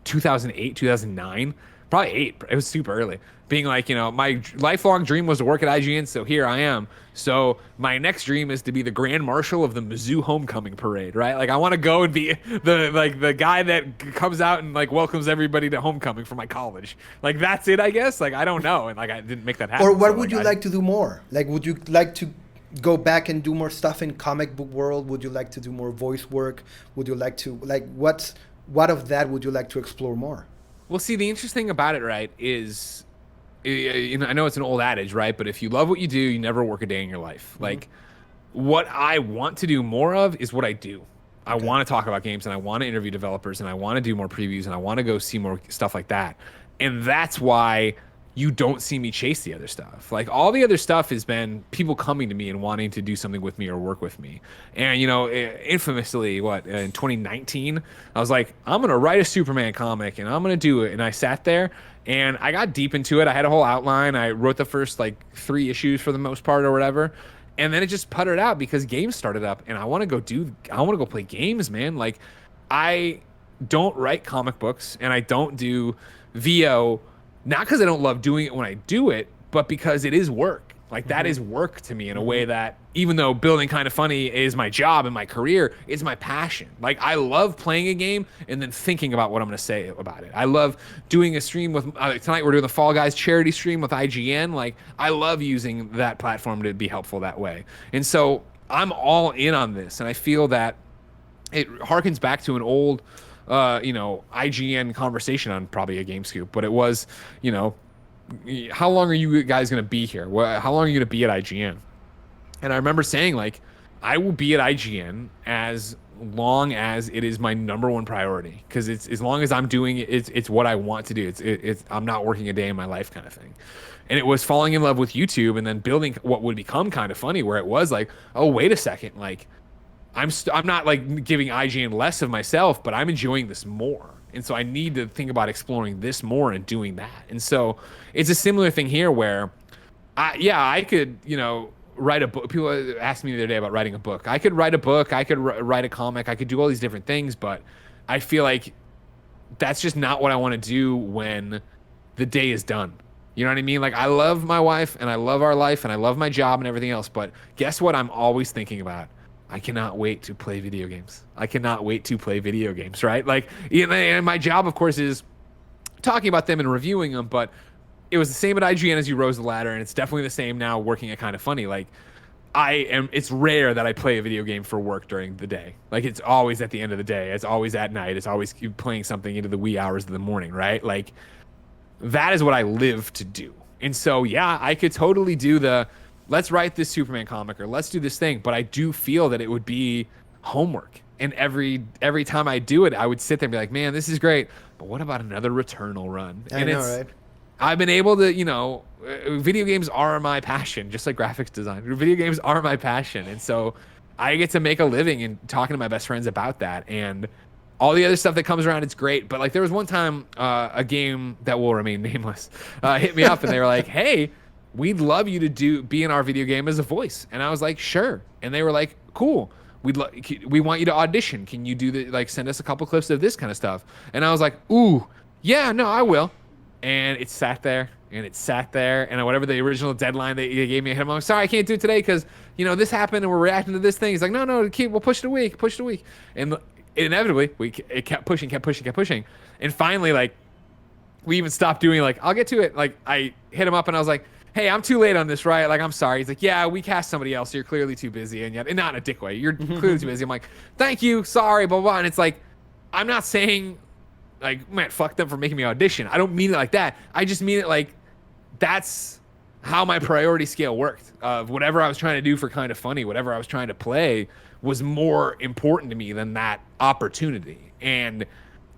2008, 2009? Probably 8. It was super early. Being like, my lifelong dream was to work at IGN, so here I am. So my next dream is to be the Grand Marshal of the Mizzou Homecoming Parade, right? Like, I want to go and be the guy that comes out and like welcomes everybody to homecoming for my college. Like, that's it, I guess. Like, I don't know, and like, I didn't make that happen. Or what would you like to do more? Like, would you like to go back and do more stuff in comic book world? Would you like to do more voice work? Would you like to, like, what of that would you like to explore more? Well, see, the interesting about it, right, is, I know it's an old adage, right? But if you love what you do, you never work a day in your life. Mm-hmm. Like, what I want to do more of is what I do. I want to talk about games, and I want to interview developers, and I want to do more previews, and I want to go see more stuff like that. And that's why you don't see me chase the other stuff. Like, all the other stuff has been people coming to me and wanting to do something with me or work with me. And, infamously, in 2019, I was like, I'm going to write a Superman comic and I'm going to do it. And I sat there and I got deep into it. I had a whole outline. I wrote the first 3 issues for the most part or whatever. And then it just puttered out because games started up, and I want to go play games, man. Like, I don't write comic books and I don't do VO, not because I don't love doing it when I do it, but because it is work. Like that is work to me in a way that, even though building Kind of Funny is my job and my career, it's my passion. Like I love playing a game and then thinking about what I'm going to say about it. I love doing a stream with tonight we're doing the Fall Guys charity stream with IGN. Like I love using that platform to be helpful that way. And so I'm all in on this, and I feel that it harkens back to an old IGN conversation on probably a Game Scoop, but it was, how long are you guys going to be here? How long are you going to be at IGN? And I remember saying, like, I will be at IGN as long as it is my number one priority, because it's as long as I'm doing it, it's what I want to do. It's I'm not working a day in my life kind of thing. And it was falling in love with YouTube and then building what would become Kind of Funny, where it was like, oh, wait a second, like I'm not like giving IGN less of myself, but I'm enjoying this more. And so I need to think about exploring this more and doing that. And so it's a similar thing here where I could, write a book. People asked me the other day about writing a book. I could write a book. I could write a comic. I could do all these different things, but I feel like that's just not what I want to do when the day is done. You know what I mean? Like I love my wife and I love our life and I love my job and everything else, but guess what I'm always thinking about? I cannot wait to play video games. I cannot wait to play video games, right? Like, and my job, of course, is talking about them and reviewing them, but it was the same at IGN as you rose the ladder, and it's definitely the same now working at Kind of Funny. Like, it's rare that I play a video game for work during the day. Like, it's always at the end of the day. It's always at night. It's always playing something into the wee hours of the morning, right? Like, that is what I live to do. And so, yeah, I could totally do let's write this Superman comic or let's do this thing, but I do feel that it would be homework. And every time I do it, I would sit there and be like, man, this is great, but what about another Returnal run? I know, right? I've been able to, video games are my passion, just like graphics design. Video games are my passion. And so I get to make a living and talking to my best friends about that. And all the other stuff that comes around, it's great. But like there was one time a game that will remain nameless hit me up and they were like, hey, we'd love you to be in our video game as a voice. And I was like, sure. And they were like, cool. We want you to audition. Can you do send us a couple clips of this kind of stuff? And I was like, ooh, yeah, no, I will. And it sat there and whatever the original deadline they gave me, I'm like, sorry, I can't do it today because, this happened and we're reacting to this thing. He's like, no, we'll push it a week. And inevitably it kept pushing. And finally, we even stopped doing I'll get to it. I hit him up and I was like, hey, I'm too late on this, right? I'm sorry. He's like, yeah, we cast somebody else. You're clearly too busy. And not in a dick way. You're clearly too busy. I'm like, thank you. Sorry, blah, blah. And it's like, I'm not saying man, fuck them for making me audition. I don't mean it like that. I just mean it that's how my priority scale worked. Of whatever I was trying to do for Kind of Funny, whatever I was trying to play was more important to me than that opportunity. And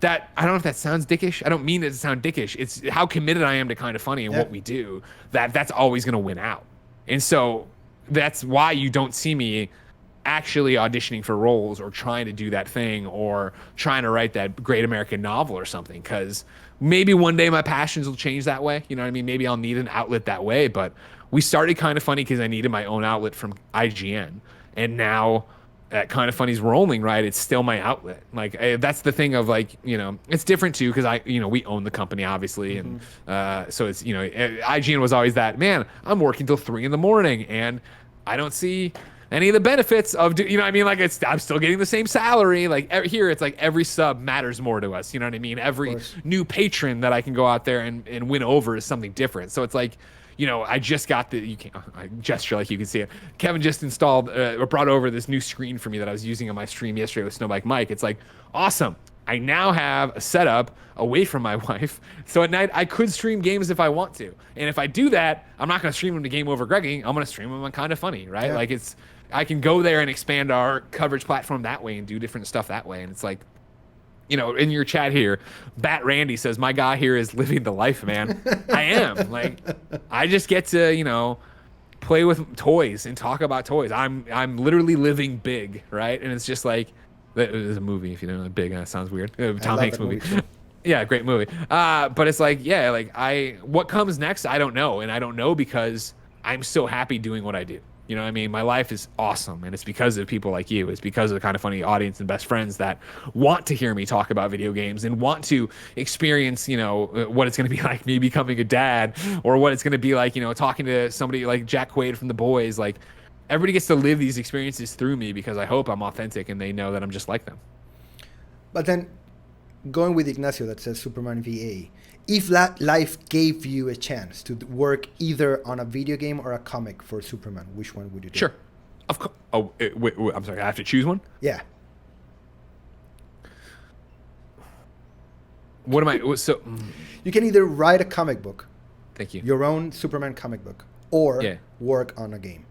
that, I don't know if that sounds dickish. I don't mean it to sound dickish. It's how committed I am to Kind of Funny and what we do, that's always going to win out. And so that's why you don't see me actually auditioning for roles or trying to do that thing or trying to write that great American novel or something, because maybe one day my passions will change that way. You know what I mean? Maybe I'll need an outlet that way. But we started Kind of Funny because I needed my own outlet from IGN. And now that Kind of Funny's rolling, right? It's still my outlet. That's the thing of it's different too, because we own the company obviously. And so it's, IGN was always that, man, I'm working till 3 a.m. and I don't see any of the benefits of, I'm still getting the same salary. Here, it's every sub matters more to us. You know what I mean? Every new patron that I can go out there and win over is something different. So it's I just got I gesture like you can see it. Kevin just installed or brought over this new screen for me that I was using on my stream yesterday with Snowbike Mike. It's awesome. I now have a setup away from my wife. So at night, I could stream games if I want to. And if I do that, I'm not going to stream them to Game Over Greggy. I'm going to stream them on Kind of Funny, right? Yeah. I can go there and expand our coverage platform that way and do different stuff that way. And it's in your chat here, Bat Randy says, my guy here is living the life, man. I am. I just get to, play with toys and talk about toys. I'm literally living big, right? And it's just there's a movie, if you don't know, Big. Sounds weird. Tom Hanks movie. Yeah, great movie. But it's what comes next, I don't know. And I don't know because I'm so happy doing what I do. You know what I mean? My life is awesome, and it's because of people like you. It's because of the kind of funny audience and best friends that want to hear me talk about video games and want to experience, you know, what it's going to be like me becoming a dad, or what it's going to be like, you know, talking to somebody like Jack Quaid from The Boys. Like, everybody gets to live these experiences through me because I hope I'm authentic and they know that I'm just like them. But then, going with Ignacio that says Superman VA, if life gave you a chance to work either on a video game or a comic for Superman, which one would you do? Sure. Of course. Oh, wait, I'm sorry. I have to choose one? Yeah. What am I? So. You can either write a comic book, Thank you. your own Superman comic book, or Yeah. work on a game.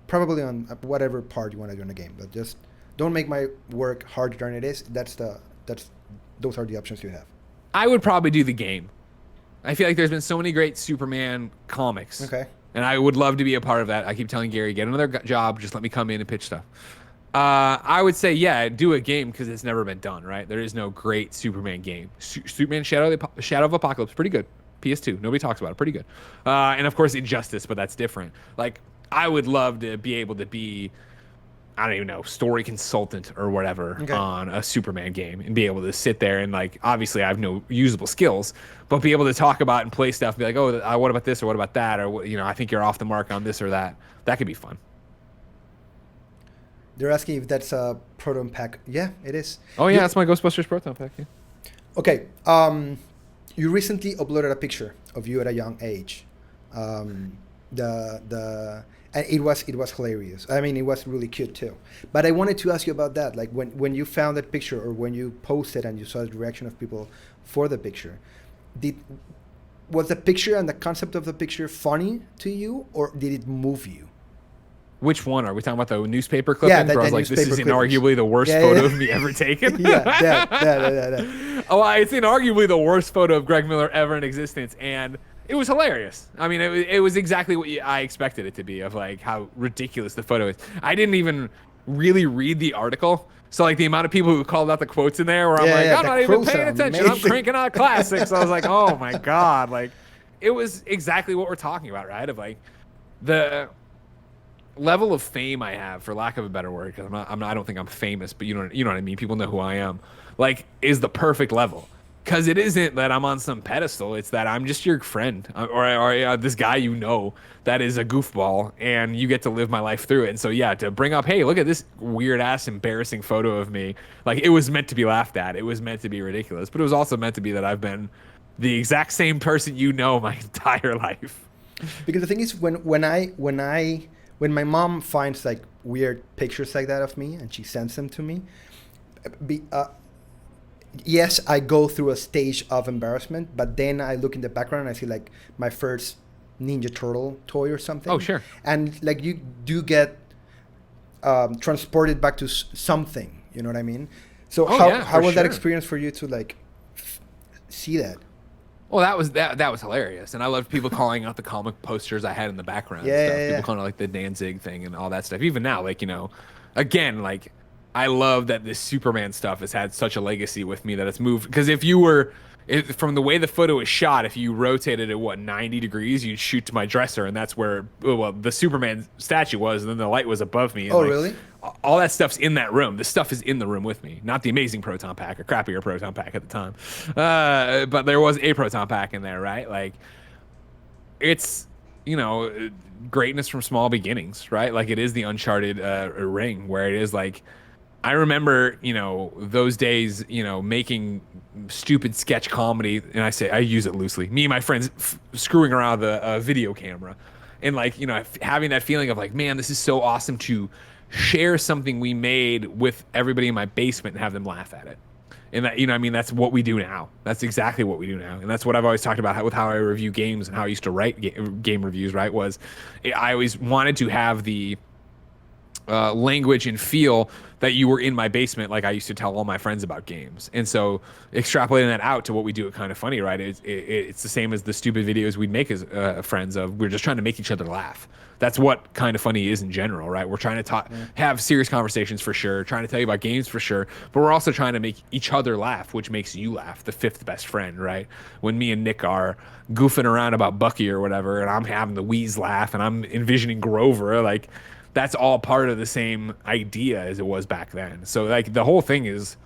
Probably on whatever part you want to do in a game, but just don't make my work harder than it is. Those are the options you have. I would probably do the game. I feel like there's been so many great Superman comics. Okay. And I would love to be a part of that. I keep telling Gary, get another job. Just let me come in and pitch stuff. I would say, yeah, do a game because it's never been done, right? There is no great Superman game. Superman Shadow of Apocalypse, pretty good. PS2, nobody talks about it, pretty good. And of course, Injustice, but that's different. Like, I would love to be able to be, I don't even know, story consultant or whatever on a Superman game and be able to sit there and, like, obviously I have no usable skills, but be able to talk about and play stuff, be like, oh, what about this or what about that? Or, you know, I think you're off the mark on this or that. That could be fun. They're asking if that's a proton pack. Yeah, it is. Oh, yeah, that's my Ghostbusters proton pack. Yeah. Okay. You recently uploaded a picture of you at a young age. And it was hilarious. I mean, it was really cute too. But I wanted to ask you about that. Like when you found that picture or when you posted and you saw the reaction of people for the picture, was the picture and the concept of the picture funny to you, or did it move you? Which one? Are we talking about the newspaper clipping? Yeah, where I was like, this is inarguably the worst Yeah, photo yeah. of me ever taken. Yeah. Oh, it's inarguably the worst photo of Greg Miller ever in existence, and it was hilarious. I mean, it was exactly what I expected it to be, of like how ridiculous the photo is. I didn't even really read the article, so like the amount of people who called out the quotes in there, where I'm like, I'm not even paying attention. I'm cranking out classics. I was like, oh my god, like it was exactly what we're talking about, right? Of like the level of fame I have, for lack of a better word, because I don't think I'm famous, but you know what I mean. People know who I am. Like, is the perfect level, because it isn't that I'm on some pedestal. It's that I'm just your friend, or this guy you know that is a goofball, and you get to live my life through it. And so yeah, to bring up, hey, look at this weird ass embarrassing photo of me. Like, it was meant to be laughed at. It was meant to be ridiculous, but it was also meant to be that I've been the exact same person you know my entire life. Because the thing is, when my mom finds like weird pictures like that of me and she sends them to me, yes, I go through a stage of embarrassment, but then I look in the background and I see like my first Ninja Turtle toy or something. Oh, sure. And like you do get transported back to something, you know what I mean? So how was that experience for you to like see that? Well, that was hilarious, and I loved people calling out the comic posters I had in the background. Yeah, stuff. yeah, People yeah. calling out like the Danzig thing and all that stuff. Even now, like, you know, again, like, I love that this Superman stuff has had such a legacy with me that it's moved. Because from the way the photo is shot, if you rotated it 90 degrees, you'd shoot to my dresser, and that's where the Superman statue was, and then the light was above me. And, Oh, like, really? all that stuff's in that room. The stuff is in the room with me. Not the amazing proton pack, or crappier proton pack at the time. But there was a proton pack in there, right? Like, it's, you know, greatness from small beginnings, right? Like, it is the Uncharted ring, where it is like, I remember, you know, those days, you know, making stupid sketch comedy, and I use it loosely. Me and my friends screwing around with a video camera, and like, you know, having that feeling of like, man, this is so awesome to share something we made with everybody in my basement and have them laugh at it. And that, you know, I mean, that's what we do now. That's exactly what we do now. And that's what I've always talked about with how I review games and how I used to write game reviews, right? I always wanted to have the language and feel that you were in my basement like I used to tell all my friends about games. And so extrapolating that out to what we do at Kind of Funny, right? It's the same as the stupid videos we'd make as friends of we're just trying to make each other laugh. That's what Kind of Funny is in general, right? We're trying to talk, have serious conversations for sure, trying to tell you about games for sure, but we're also trying to make each other laugh, which makes you laugh, the fifth best friend, right? When me and Nick are goofing around about Bucky or whatever, and I'm having the wheeze laugh and I'm envisioning Grover, like that's all part of the same idea as it was back then. So like the whole thing is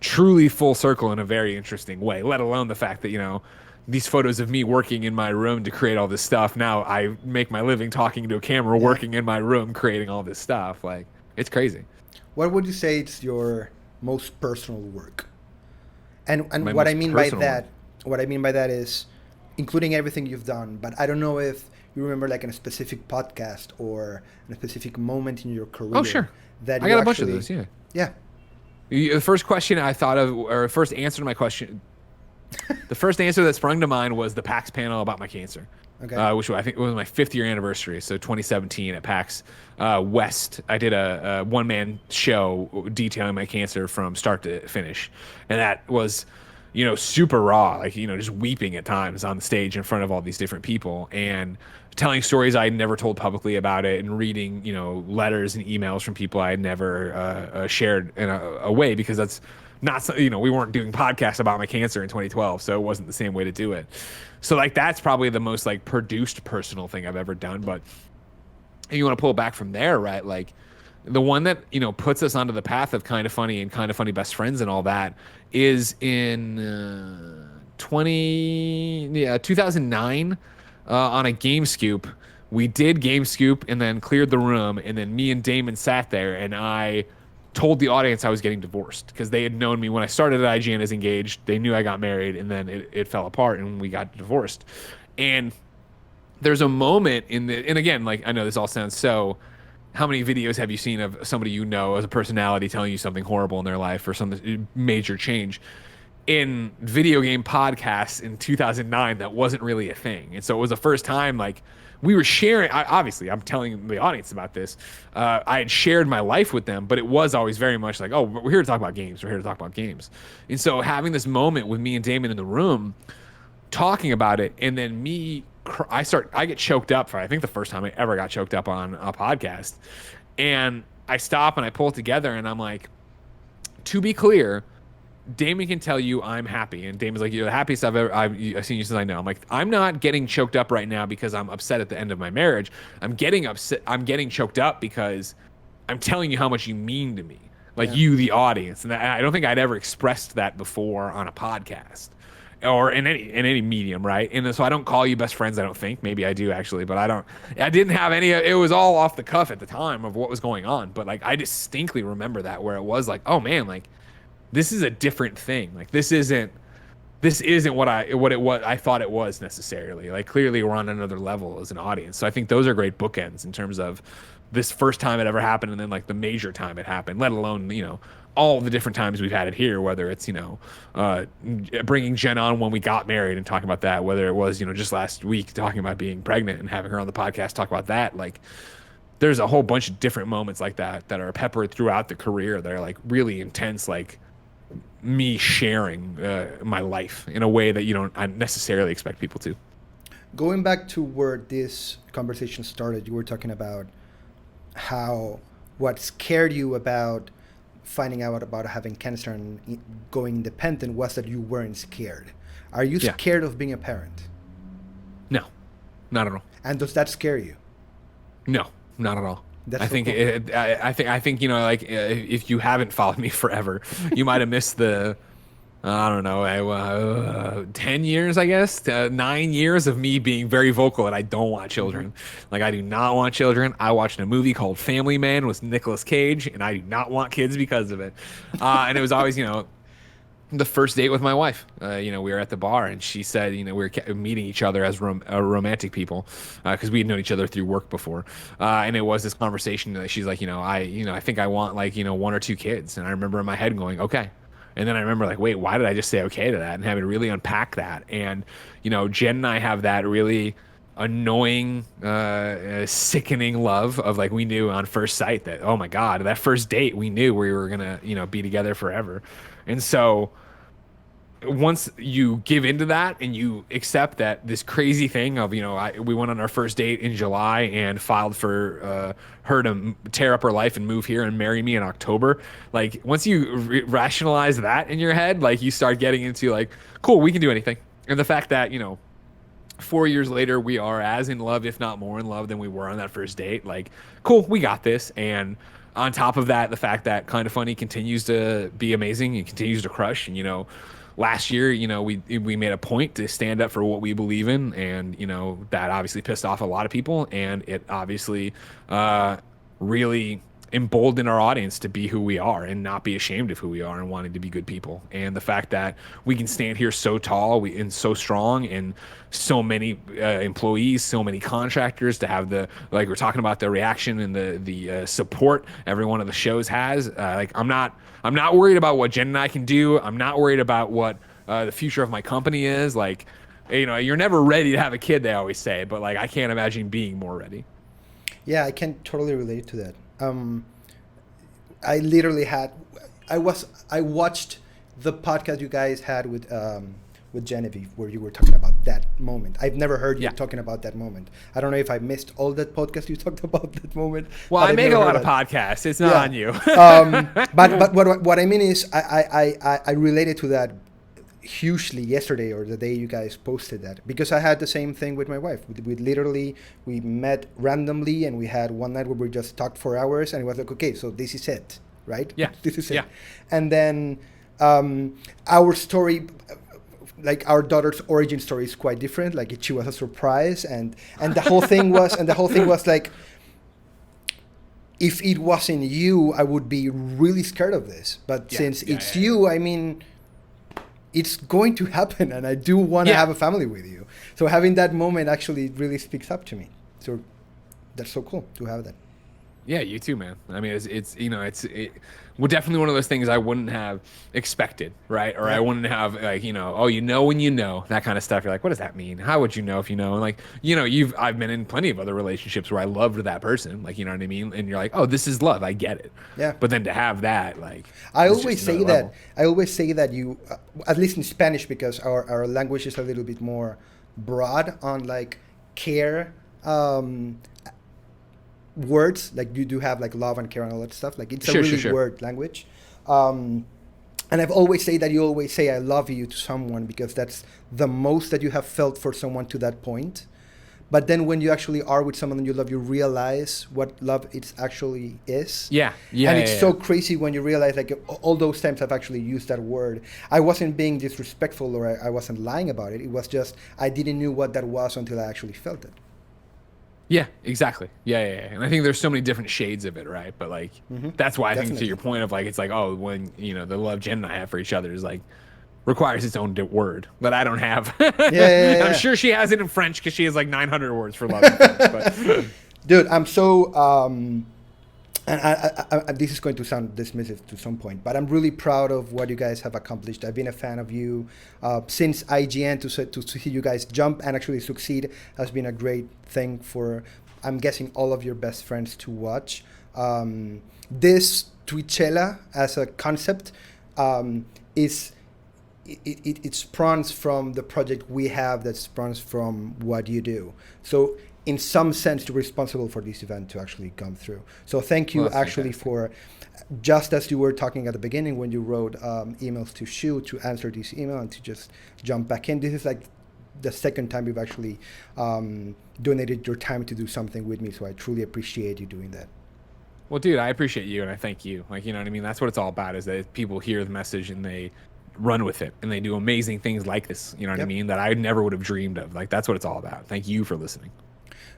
truly full circle in a very interesting way, let alone the fact that, you know, these photos of me working in my room to create all this stuff. Now I make my living talking to a camera, working in my room, creating all this stuff. Like, it's crazy. What would you say is your most personal work? And My what I most mean by personal that, what I mean by that is including everything you've done. But I don't know if you remember like in a specific podcast or in a specific moment in your career. Oh, sure. That I you got a bunch of actually- those, yeah. Yeah. The first question I thought of, or first answer to my question, the first answer that sprung to mind was the PAX panel about my cancer, Okay. which I think was my 5th year anniversary. So 2017 at PAX West, I did a one-man show detailing my cancer from start to finish, and that was, you know, super raw, like, you know, just weeping at times on the stage in front of all these different people and telling stories I had never told publicly about it, and reading, you know, letters and emails from people I had never shared in a way, because that's not, you know, we weren't doing podcasts about my cancer in 2012, so it wasn't the same way to do it. So like that's probably the most like produced personal thing I've ever done. But if you want to pull it back from there, right? Like the one that, you know, puts us onto the path of Kind of Funny and Kind of Funny best friends and all that is in 2009 on a Game Scoop. We did Game Scoop and then cleared the room, and then me and Damon sat there, and I told the audience I was getting divorced, because they had known me when I started at IGN as engaged. They knew I got married, and then it fell apart and we got divorced. And there's a moment in the, and again, like, I know this all sounds so, how many videos have you seen of somebody you know as a personality telling you something horrible in their life or some major change? In video game podcasts in 2009, that wasn't really a thing. And so it was the first time, like, we were sharing, obviously I'm telling the audience about this, I had shared my life with them, but it was always very much like, oh, we're here to talk about games, we're here to talk about games. And so having this moment with me and Damon in the room talking about it, and then me, I get choked up for, I think, the first time I ever got choked up on a podcast. And I stop and I pull it together, and I'm like, to be clear, Damon can tell you I'm happy. And Damon's like, you're the happiest I've seen you since I know. I'm like, I'm not getting choked up right now because I'm upset at the end of my marriage. I'm getting choked up because I'm telling you how much you mean to me. Like, you, the audience. And I don't think I'd ever expressed that before on a podcast or in any medium, right? And so I don't call you best friends, I don't think. Maybe I do, actually, but I didn't have any, it was all off the cuff at the time of what was going on. But like, I distinctly remember that, where it was like, oh man, like, this is a different thing. Like, this isn't what I thought it was necessarily. Like, clearly we're on another level as an audience. So I think those are great bookends in terms of this first time it ever happened, and then like the major time it happened, let alone, you know, all the different times we've had it here, whether it's, you know, bringing Jen on when we got married and talking about that, whether it was, you know, just last week talking about being pregnant and having her on the podcast talk about that. Like, there's a whole bunch of different moments like that that are peppered throughout the career that are like really intense, like me sharing my life in a way that you don't necessarily expect people to. Going back to where this conversation started, you were talking about how what scared you about finding out about having cancer and going independent was that you weren't scared. Are you scared of being a parent? No, not at all. And does that scare you? No, not at all. That's I so think cool. I think, you know, like, if you haven't followed me forever, you might have missed the, I don't know, 10 years, I guess, 9 years of me being very vocal that I don't want children. Like, I do not want children. I watched a movie called Family Man with Nicolas Cage, and I do not want kids because of it. And it was always, you know, the first date with my wife, you know, we were at the bar, and she said, you know, we were meeting each other as romantic people, because we had known each other through work before, and it was this conversation that she's like, I think I want, like, you know, 1 or 2 kids. And I remember in my head going, okay. And then I remember, like, wait, why did I just say okay to that, and having to really unpack that. And, you know, Jen and I have that really annoying, sickening love of like we knew on first sight that, oh my God, that first date we knew we were gonna, be together forever. And so once you give into that and you accept that this crazy thing of, we went on our first date in July and filed for her to tear up her life and move here and marry me in October. Like once you rationalize that in your head, like you start getting into like, cool, we can do anything. And the fact that, 4 years later, we are as in love, if not more in love than we were on that first date. Like, cool, we got this. And on top of that, the fact that Kind of Funny continues to be amazing and continues to crush. And, last year, we made a point to stand up for what we believe in. And, that obviously pissed off a lot of people. And it obviously really embolden our audience to be who we are and not be ashamed of who we are and wanting to be good people. And the fact that we can stand here so tall and so strong and so many employees, so many contractors to have the, like we're talking about, the reaction and the support every one of the shows has. Like I'm not worried about what Jen and I can do. I'm not worried about what the future of my company is. Like, you're never ready to have a kid, they always say, but like I can't imagine being more ready. Yeah, I can totally relate to that. I literally I watched the podcast you guys had with Genevieve where you were talking about that moment. I've never heard you talking about that moment. I don't know if I missed all that podcast you talked about that moment. Well, I make a lot of podcasts. It's not on you. But what I mean is I related to that hugely yesterday or the day you guys posted that, because I had the same thing with my wife. We met randomly and we had one night where we just talked for hours and it was like, okay, so this is it, right? Yeah. This is it. Yeah. And then our story, like our daughter's origin story is quite different. Like she was a surprise and the whole thing was like, if it wasn't you, I would be really scared of this. But since it's you, I mean, it's going to happen, and I do want to have a family with you. So having that moment actually really speaks up to me. So that's so cool to have that. Yeah, you too, man. I mean, it's well, definitely one of those things I wouldn't have expected, right? Or I wouldn't have like, oh, when you know, that kind of stuff. You're like, what does that mean? How would you know if you know? And like, I've been in plenty of other relationships where I loved that person, like, you know what I mean? And you're like, oh, this is love. I get it. Yeah. But then to have that, like, I always say that you, at least in Spanish, because our language is a little bit more broad on like care, words, like you do have like love and care and all that stuff. Like it's a really word language. And I've always say that you always say I love you to someone because that's the most that you have felt for someone to that point. But then when you actually are with someone that you love, you realize what love it actually is. Yeah. And it's so crazy when you realize like all those times I've actually used that word. I wasn't being disrespectful or I wasn't lying about it. It was just I didn't know what that was until I actually felt it. Yeah, exactly. Yeah. And I think there's so many different shades of it, right? But like, that's why I think to your point of like, it's like, oh, when, the love Jen and I have for each other is like, requires its own word that I don't have. Yeah. I'm sure she has it in French because she has like 900 words for love in French. But. Dude, I'm so, and I, this is going to sound dismissive to some point, but I'm really proud of what you guys have accomplished. I've been a fan of you since IGN. To see you guys jump and actually succeed has been a great thing for, I'm guessing, all of your best friends to watch. This Twitchella as a concept is it spawns from the project we have that spawns from what you do. So in some sense, you're responsible for this event to actually come through. So thank you for, just as you were talking at the beginning when you wrote emails to Shu to answer this email and to just jump back in. This is like the second time you've actually donated your time to do something with me. So I truly appreciate you doing that. Well, dude, I appreciate you and I thank you. Like, you know what I mean? That's what it's all about, is that people hear the message and they run with it and they do amazing things like this, you know what I mean? That I never would have dreamed of. Like, that's what it's all about. Thank you for listening.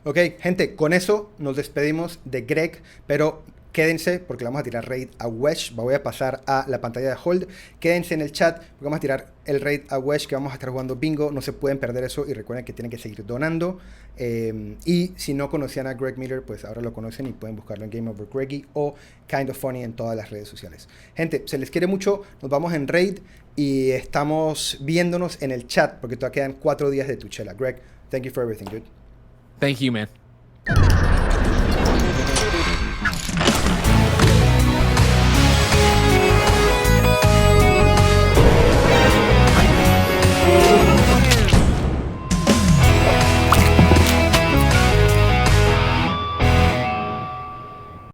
Ok, gente, con eso nos despedimos de Greg, pero quédense porque le vamos a tirar raid a Wesh. Voy a pasar a la pantalla de Hold. Quédense en el chat porque vamos a tirar el raid a Wesh, que vamos a estar jugando bingo. No se pueden perder eso y recuerden que tienen que seguir donando. Y si no conocían a Greg Miller, pues ahora lo conocen y pueden buscarlo en Game Over Greggy o Kind of Funny en todas las redes sociales. Gente, se les quiere mucho. Nos vamos en raid y estamos viéndonos en el chat porque todavía quedan 4 días de Twitchella. Greg, thank you for everything, dude. Thank you, man.